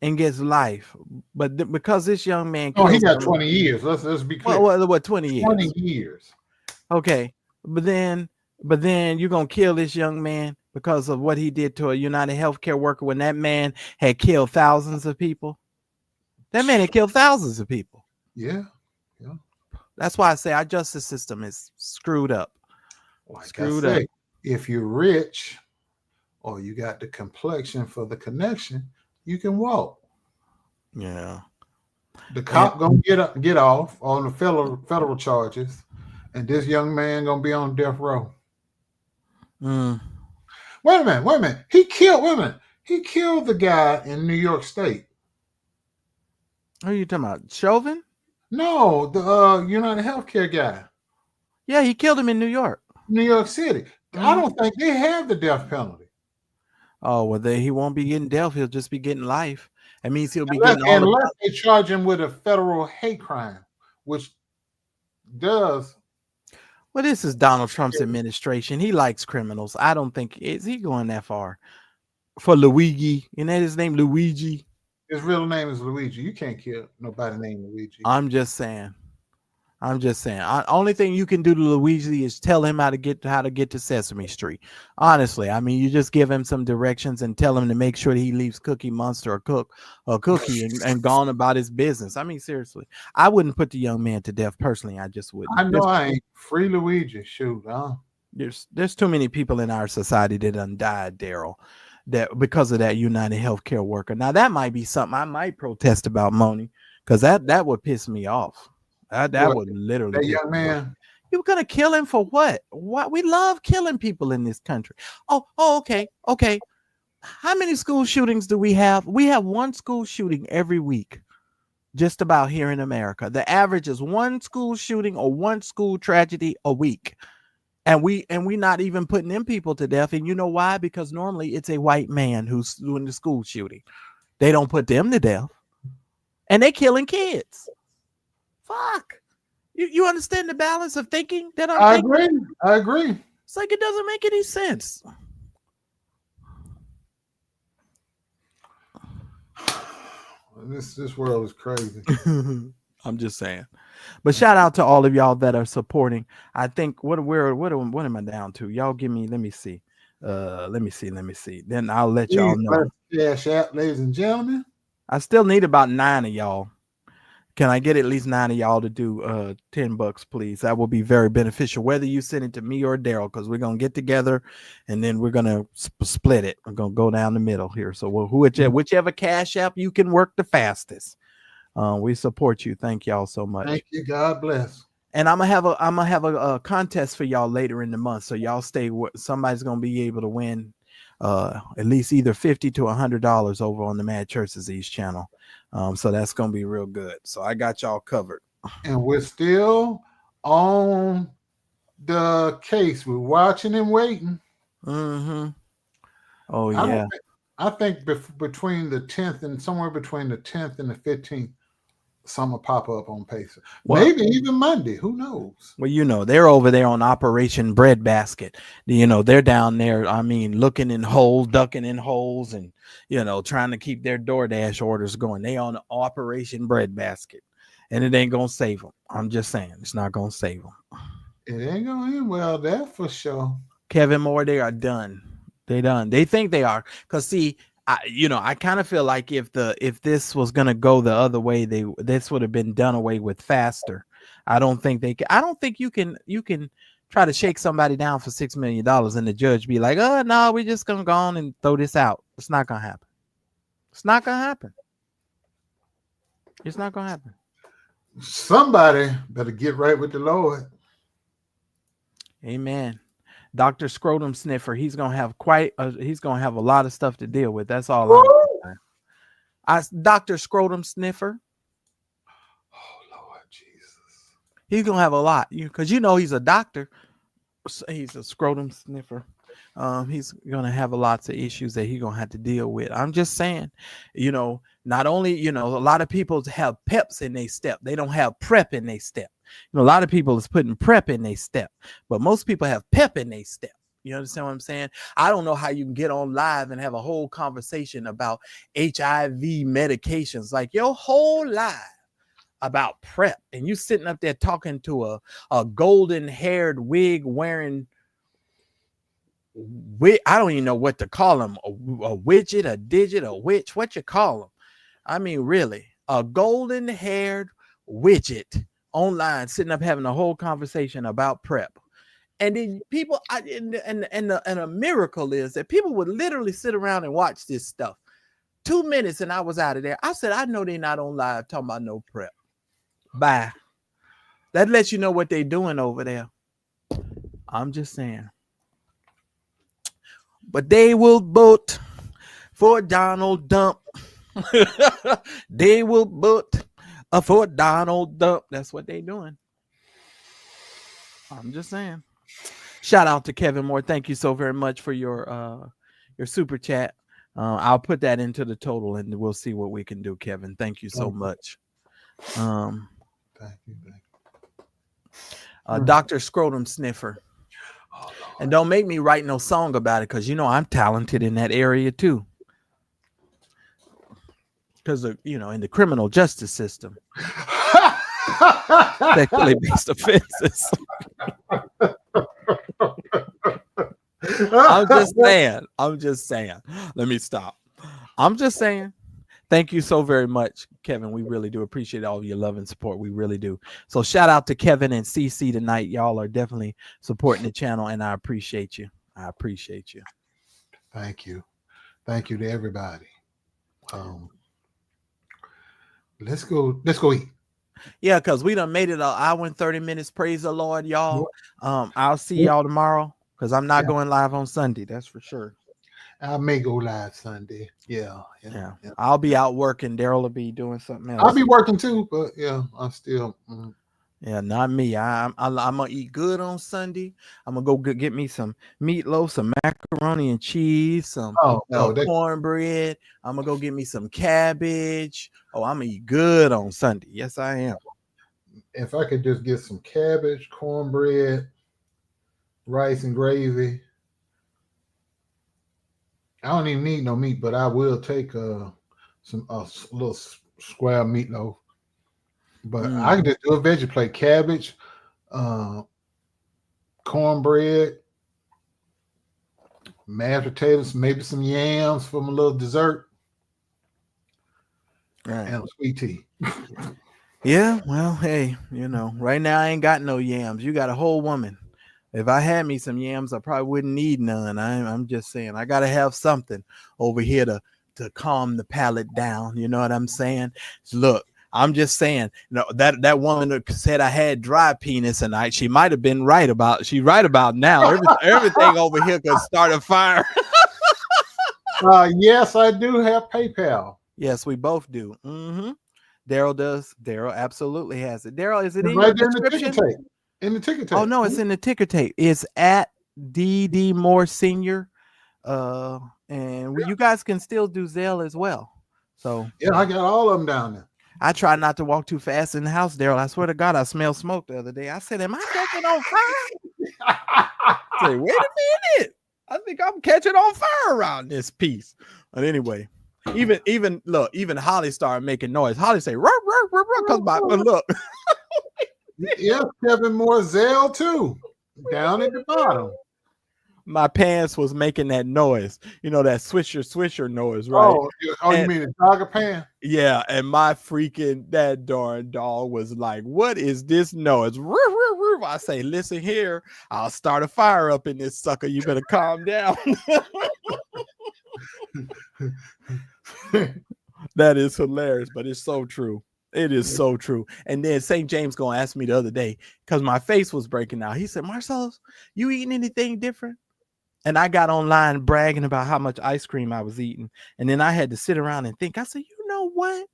and gets life. But because this young man Oh, he kills got him, 20 years. Let's be clear. what 20 years? 20 years. Okay, but then you're gonna kill this young man because of what he did to a United Healthcare worker when that man had killed thousands of people. That man had killed thousands of people. Yeah. That's why I say our justice system is screwed up. Like Screwed I say, up. if you're rich or you got the complexion for the connection, you can walk. Yeah. The cop gonna get off on the federal charges, and this young man gonna be on death row. Wait a minute. He killed the guy in New York State. Who are you talking about? Chauvin? No, the United Healthcare guy. Yeah, he killed him in New York. New York City. I don't think they have the death penalty. Oh, well, he won't be getting death. He'll just be getting life. That means he'll be Unless getting they charge him with a federal hate crime, which does. Well, this is Donald Trump's administration. He likes criminals. I don't think is he going that far for Luigi. You know his name, Luigi. His real name is Luigi. You can't kill nobody named Luigi. I'm just saying. Only thing you can do to Luigi is tell him how to get to Sesame Street. Honestly, I mean, you just give him some directions and tell him to make sure that he leaves Cookie Monster or Cookie and gone about his business. I mean, seriously, I wouldn't put the young man to death personally. I just wouldn't. I know I ain't. Free Luigi. Shoot, huh? There's too many people in our society that done died, Daryl, that because of that United Healthcare worker. Now that might be something I might protest about, Moni, because that would piss me off. That would literally. That young man. You were gonna kill him for what? What? We love killing people in this country. Oh, okay. How many school shootings do we have? We have one school shooting every week, just about here in America. The average is one school shooting or one school tragedy a week, and we not even putting them people to death. And you know why? Because normally it's a white man who's doing the school shooting. They don't put them to death, and they killing kids. Fuck. You understand the balance of thinking that I'm thinking? I agree. It's like it doesn't make any sense. This world is crazy. I'm just saying. But shout out to all of y'all that are supporting. I think what am I down to? Y'all give me, let me see. Let me see. Then I'll let y'all know. Cash out, ladies and gentlemen. I still need about 9 of y'all. Can I get at least 9 of y'all to do $10, please? That will be very beneficial, whether you send it to me or Daryl, because we're going to get together and then we're going to split it. We're going to go down the middle here. So whichever cash app you can work the fastest. We support you. Thank y'all so much. Thank you. God bless. And I'm gonna have a contest for y'all later in the month. So y'all stay. Somebody's gonna be able to win at least either $50 to $100 over on the Mad Church Disease channel. So that's gonna be real good. So I got y'all covered. And we're still on the case. We're watching and waiting. Mm-hmm. Oh yeah. I think between the 10th and somewhere between the 10th and the 15th, some will pop up on Pacer. Well, maybe even Monday. Who knows? Well, they're over there on Operation Breadbasket. They're down there. I mean, looking in holes, ducking in holes, and trying to keep their DoorDash orders going. They on Operation Breadbasket, and it ain't gonna save them. I'm just saying, it's not gonna save them. It ain't gonna end well. That for sure. Kevin Moore, they are done. They done. They think they are. Cause see, I kind of feel like if this was gonna go the other way, this would have been done away with faster. I don't think you can try to shake somebody down for $6 million and the judge be like, oh no, we're just gonna go on and throw this out. It's not gonna happen. It's not gonna happen. It's not gonna happen. Somebody better get right with the Lord. Amen. Dr. Scrotum Sniffer, he's gonna have a lot of stuff to deal with. That's all I'm saying. Dr. Scrotum Sniffer. Oh Lord Jesus. He's gonna have a lot, because he's a doctor. He's a scrotum sniffer. He's gonna have lots of issues that he's gonna have to deal with. I'm just saying, not only a lot of people have peps in their step, they don't have prep in their step. A lot of people is putting prep in their step, but most people have pep in their step. You understand what I'm saying? I don't know how you can get on live and have a whole conversation about HIV medications, like your whole life about PrEP, and you sitting up there talking to a golden haired wig wearing, I don't even know what to call them, a widget, a digit, a witch, what you call them. I mean, really, a golden haired widget online sitting up having a whole conversation about PrEP. And then people, and a miracle is that people would literally sit around and watch this stuff. 2 minutes and I was out of there. I said, I know they're not on live talking about no PrEP. Bye. That lets you know what they're doing over there. I'm just saying. But they will vote for Donald Trump. They will vote for Donald Trump. That's what they're doing. I'm just saying. Shout out to Kevin Moore. Thank you so very much for your super chat. I'll put that into the total and we'll see what we can do, Kevin. Thank you so much. Thank you. Dr. Scrotum Sniffer. And don't make me write no song about it, because you know I'm talented in that area too. Because in the criminal justice system, sexually based offenses. I'm just saying. Let me stop. I'm just saying. Thank you so very much, Kevin. We really do appreciate all of your love and support. We really do. So shout out to Kevin and CC tonight. Y'all are definitely supporting the channel, and I appreciate you. I appreciate you. Thank you. Thank you to everybody. Let's go eat. Yeah, because we done made it an hour and 30 minutes. Praise the Lord, y'all. I'll see y'all tomorrow, because I'm not going live on Sunday. That's for sure. I may go live Sunday. Yeah. I'll be out working. Daryl will be doing something else. I'll be working too, but yeah, I'm still. Yeah, not me. I'm gonna eat good on Sunday. I'm gonna go get me some meatloaf, some macaroni and cheese, some cornbread. I'm gonna go get me some cabbage. Oh, I'm gonna eat good on Sunday. Yes, I am. If I could just get some cabbage, cornbread, rice, and gravy. I don't even need no meat, but I will take some little square meatloaf. But I can just do a veggie plate: cabbage, cornbread, mashed potatoes, maybe some yams for my little dessert, and a sweet tea. Yeah, well, hey, right now I ain't got no yams. You got a whole woman. If I had me some yams, I probably wouldn't need none. I'm just saying, I got to have something over here to calm the palate down. You know what I'm saying? Look, I'm just saying, that woman that said I had dry penis, and she might have been right about. She's right about now. Everything over here could start a fire. Yes, I do have PayPal. Yes, we both do. Daryl does. Daryl absolutely has it. Daryl, is it in right your description? In the ticker tape. Oh no, it's in the ticker tape. It's at D Moore Senior, and you guys can still do Zelle as well. So yeah, I got all of them down there. I try not to walk too fast in the house, Daryl. I swear to God, I smelled smoke the other day. I said, "Am I catching on fire?" I say, "Wait a minute, I think I'm catching on fire around this piece." But anyway, even Holly started making noise. Holly say, "Ruh, ruh, ruh, ruh," because look. Yes, Kevin Moore Zelle too, down at the bottom. My pants was making that noise, that swisher noise, right? You mean a jogger pants? Yeah, and my that darn dog was like, "What is this noise?" I say, "Listen here, I'll start a fire up in this sucker. You better calm down." That is hilarious, but it's so true. It is so true. And then St. James gonna ask me the other day, because my face was breaking out. He said, "Marcellus, you eating anything different?" And I got online bragging about how much ice cream I was eating. And then I had to sit around and think. I said, you know what?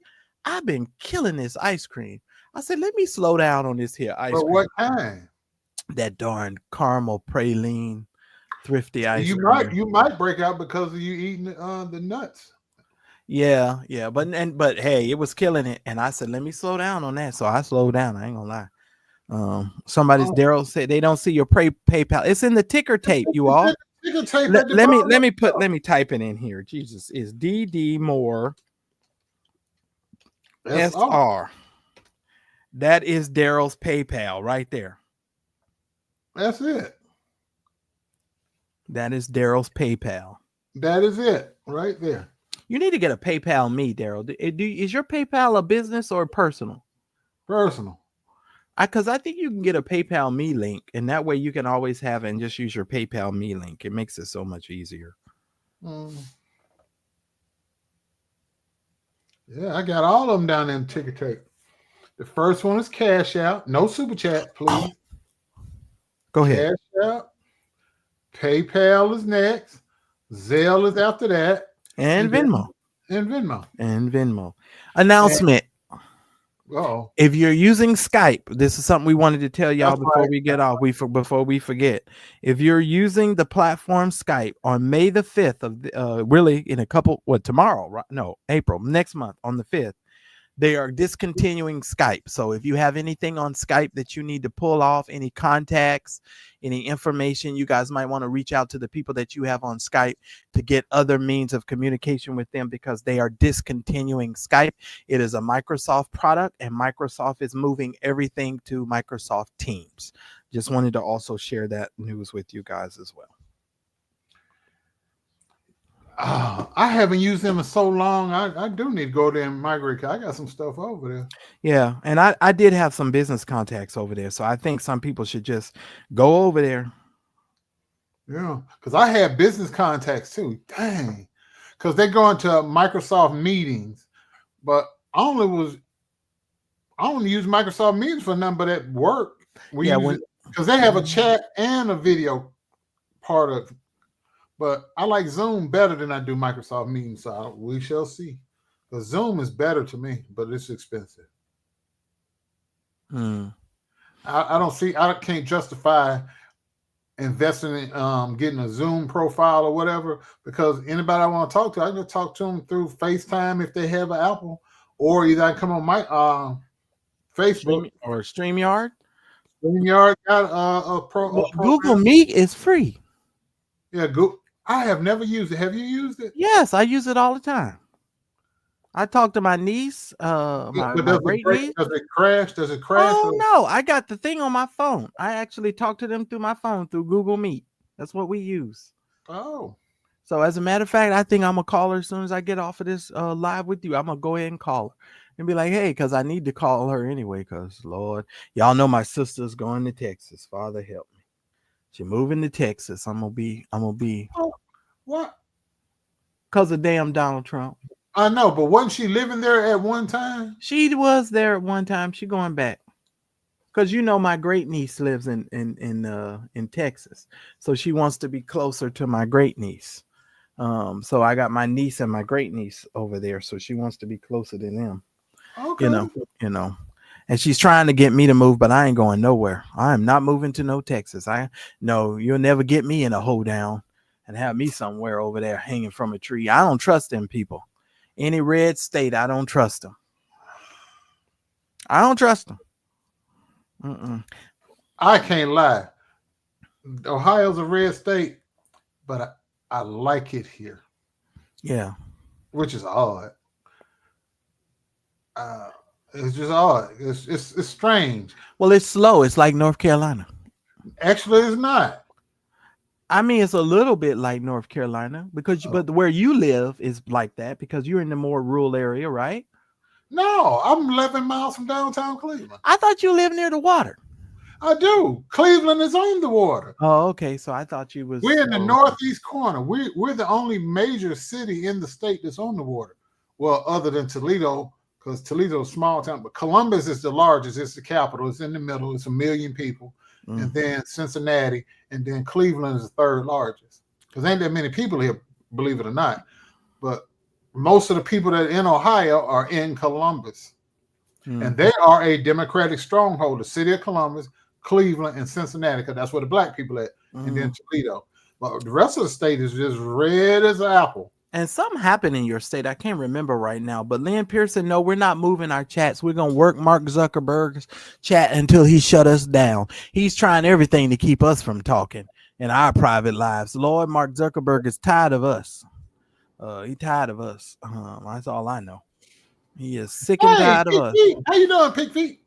I've been killing this ice cream. I said, let me slow down on this here ice cream. What kind? That darn caramel praline thrifty ice cream. You might break out because of you eating the nuts. Yeah, but hey, it was killing it, and I said, let me slow down on that. So I slowed down. I ain't gonna lie. Somebody's Daryl said they don't see your PayPal. It's in the ticker tape, you all. Ticker tape Let at the me bottom. type it in here. Jesus, is DD Moore That's all. SR. That is Daryl's PayPal right there. That's it. That is Daryl's PayPal. That is it right there. You need to get a PayPal me, Daryl. Is your PayPal a business or personal? Personal. Because I think you can get a PayPal me link, and that way you can always have it and just use your PayPal me link. It makes it so much easier. Yeah, I got all of them down in ticker tape. The first one is Cash Out. No super chat, please. Go ahead. Cash Out. PayPal is next. Zelle is after that. And Venmo. And Venmo. And Venmo. Announcement. If you're using Skype, this is something we wanted to tell y'all before we get off. Before we forget, if you're using the platform Skype on May the 5th of really in a couple, tomorrow, right? No, April, next month on the 5th, they are discontinuing Skype. So if you have anything on Skype that you need to pull off, any contacts, any information, you guys might want to reach out to the people that you have on Skype to get other means of communication with them, because they are discontinuing Skype. It is a Microsoft product, and Microsoft is moving everything to Microsoft Teams. Just wanted to also share that news with you guys as well. I haven't used them in so long. I do need to go there and migrate. I got some stuff over there. Yeah, and I did have some business contacts over there, so I think some people should just go over there. Yeah, because I had business contacts too. Dang, because they go into Microsoft meetings, but I only use Microsoft meetings for nothing but at work. Because they have a chat and a video part of. But I like Zoom better than I do Microsoft meetings, so we shall see. Because Zoom is better to me, but it's expensive. I can't justify investing in getting a Zoom profile or whatever, because anybody I want to talk to, I can talk to them through FaceTime if they have an Apple, or either I come on my Facebook or StreamYard. StreamYard got Google Meet is free. Yeah, I have never used it. Have you used it? Yes, I use it all the time. I talk to my niece, my great niece. Does it crash? Oh, no. I got the thing on my phone. I actually talk to them through my phone through Google Meet. That's what we use. Oh. So as a matter of fact, I think I'm going to call her as soon as I get off of this live with you. I'm going to go ahead and call her and be like, hey, because I need to call her anyway, because, Lord, y'all know my sister's going to Texas. Father, help me. She moving to Texas. I'm gonna be. Oh, what? Because of damn Donald Trump. I know, but wasn't she living there at one time? She was there at one time. She going back. Because my great niece lives in Texas, so she wants to be closer to my great niece. So I got my niece and my great niece over there, so she wants to be closer to them. Okay. You know. And she's trying to get me to move, but I ain't going nowhere. I am not moving to no Texas. You'll never get me in a hoedown and have me somewhere over there hanging from a tree. I don't trust them people. Any red state, I don't trust them. I don't trust them. I can't lie. Ohio's a red state, but I like it here. Yeah. Which is odd. It's just odd. It's strange. Well, it's slow. It's like North Carolina. Actually, it's not. I mean, it's a little bit like North Carolina but where you live is like that because you're in the more rural area, right? No, I'm 11 miles from downtown Cleveland. I thought you lived near the water. I do. Cleveland is on the water. Oh, okay. So I thought you was. We're in the northeast corner. We're the only major city in the state that's on the water. Well, other than Toledo. Because Toledo's a small town, but Columbus is the largest. It's the capital. It's in the middle. It's 1 million people. And then Cincinnati, and then Cleveland is the third largest. Because ain't that many people here, believe it or not. But most of the people that are in Ohio are in Columbus. And they are a Democratic stronghold. The city of Columbus, Cleveland, and Cincinnati, because that's where the black people at. And then Toledo. But the rest of the state is just red as an apple. And something happened in your state. I can't remember right now. But Lynn Pearson, no, we're not moving our chats. We're going to work Mark Zuckerberg's chat until he shut us down. He's trying everything to keep us from talking in our private lives. Lord, Mark Zuckerberg is tired of us. He's tired of us. That's all I know. He is sick and tired of us. Feet. How you doing, Pig Feet?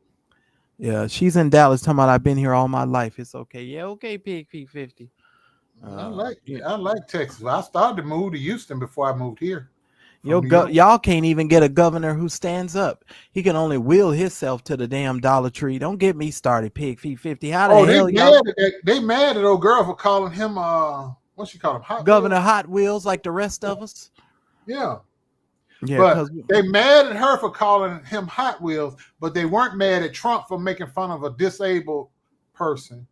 Yeah, she's in Dallas talking about I've been here all my life. It's okay. Yeah, okay, Pig Feet 50. I like Texas. I started to move to Houston before I moved here. Y'all can't even get a governor who stands up. He can only will himself to the damn Dollar Tree. Don't get me started, Pig Feet 50. How the hell y'all? They mad at old girl for calling him what she call him? Governor Hot Wheels like the rest of us. Yeah. Yeah, but they mad at her for calling him Hot Wheels, but they weren't mad at Trump for making fun of a disabled person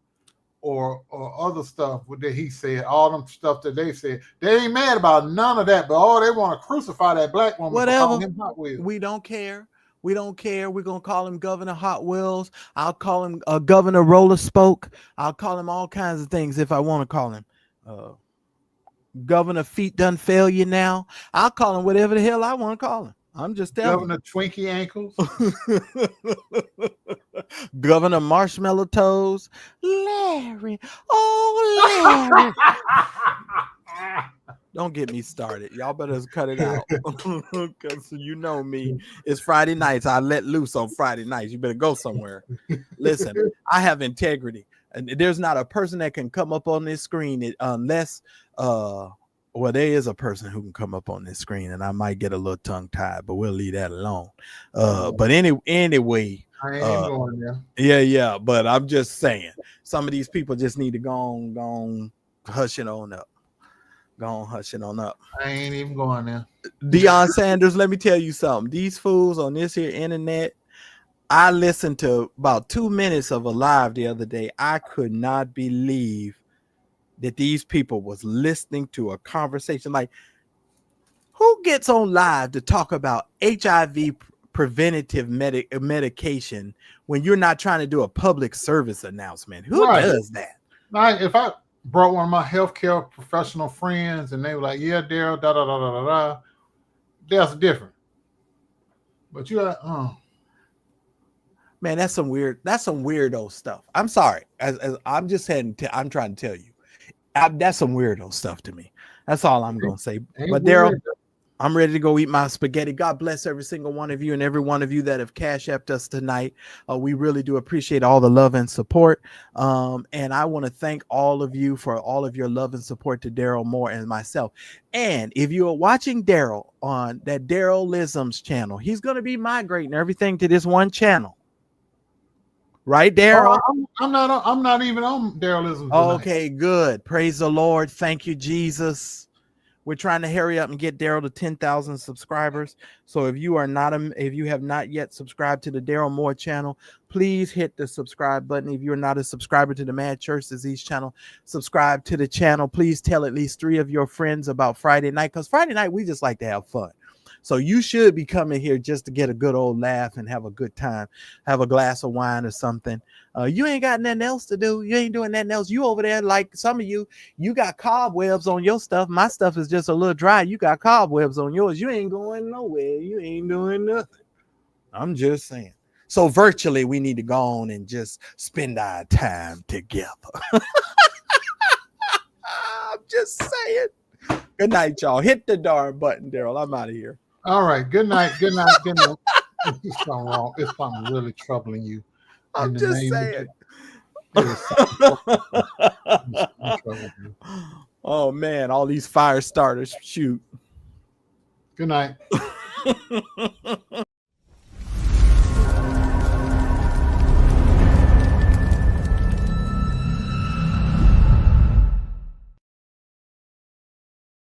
or other stuff that he said, all them stuff that they said. They ain't mad about none of that, but they want to crucify that black woman for calling him Hot Wheels. We don't care. We don't care. We're going to call him Governor Hot Wheels. I'll call him Governor Roller Spoke. I'll call him all kinds of things if I want to call him. Governor Feet Done Failure now. I'll call him whatever the hell I want to call him. I'm just telling Governor Twinkie Ankles. Governor Marshmallow Toes. Larry. Oh, Larry. Don't get me started. Y'all better cut it out. Because you know me. It's Friday nights. I let loose on Friday nights. You better go somewhere. Listen, I have integrity. And there's not a person that can come up on this screen unless well, there is a person who can come up on this screen, and I might get a little tongue tied, but we'll leave that alone. But anyway, I ain't going there. Yeah. But I'm just saying, some of these people just need to go on, hush it on up. Go on, hush it on up. I ain't even going there. Deion Sanders, let me tell you something. These fools on this here internet. I listened to about 2 minutes of a live the other day. I could not believe that these people was listening to a conversation. Like, who gets on live to talk about HIV preventative medication when you're not trying to do a public service announcement? Who does that? Like, if I brought one of my healthcare professional friends and they were like, yeah, Daryl, da, that's different. But you're like, man, that's some weirdo stuff. I'm sorry. As I'm just heading I'm trying to tell you. That's some weirdo stuff to me. That's all I'm going to say. But Daryl, I'm ready to go eat my spaghetti. God bless every single one of you and every one of you that have Cash Apped us tonight. We really do appreciate all the love and support. And I want to thank all of you for all of your love and support to Daryl Moore and myself. And if you are watching Daryl on that Daryl Lism's channel, he's going to be migrating everything to this one channel. Right, Daryl? I'm not even on Darylism. Okay, good. Praise the Lord. Thank you, Jesus. We're trying to hurry up and get Daryl to 10,000 subscribers. So if you have not yet subscribed to the Daryl Moore channel, please hit the subscribe button. If you're not a subscriber to the Mad Church Disease channel, subscribe to the channel. Please tell at least 3 of your friends about Friday night, because Friday night we just like to have fun. So you should be coming here just to get a good old laugh and have a good time. Have a glass of wine or something. You ain't got nothing else to do. You ain't doing nothing else. You over there, like some of you got cobwebs on your stuff. My stuff is just a little dry. You got cobwebs on yours. You ain't going nowhere. You ain't doing nothing. I'm just saying. So virtually, we need to go on and just spend our time together. I'm just saying. Good night, y'all. Hit the darn button, Daryl. I'm out of here. All right. Good night. Good night. Good night. It's something wrong. It's something really troubling you. I'm just saying. Oh, man. All these fire starters. Shoot. Good night.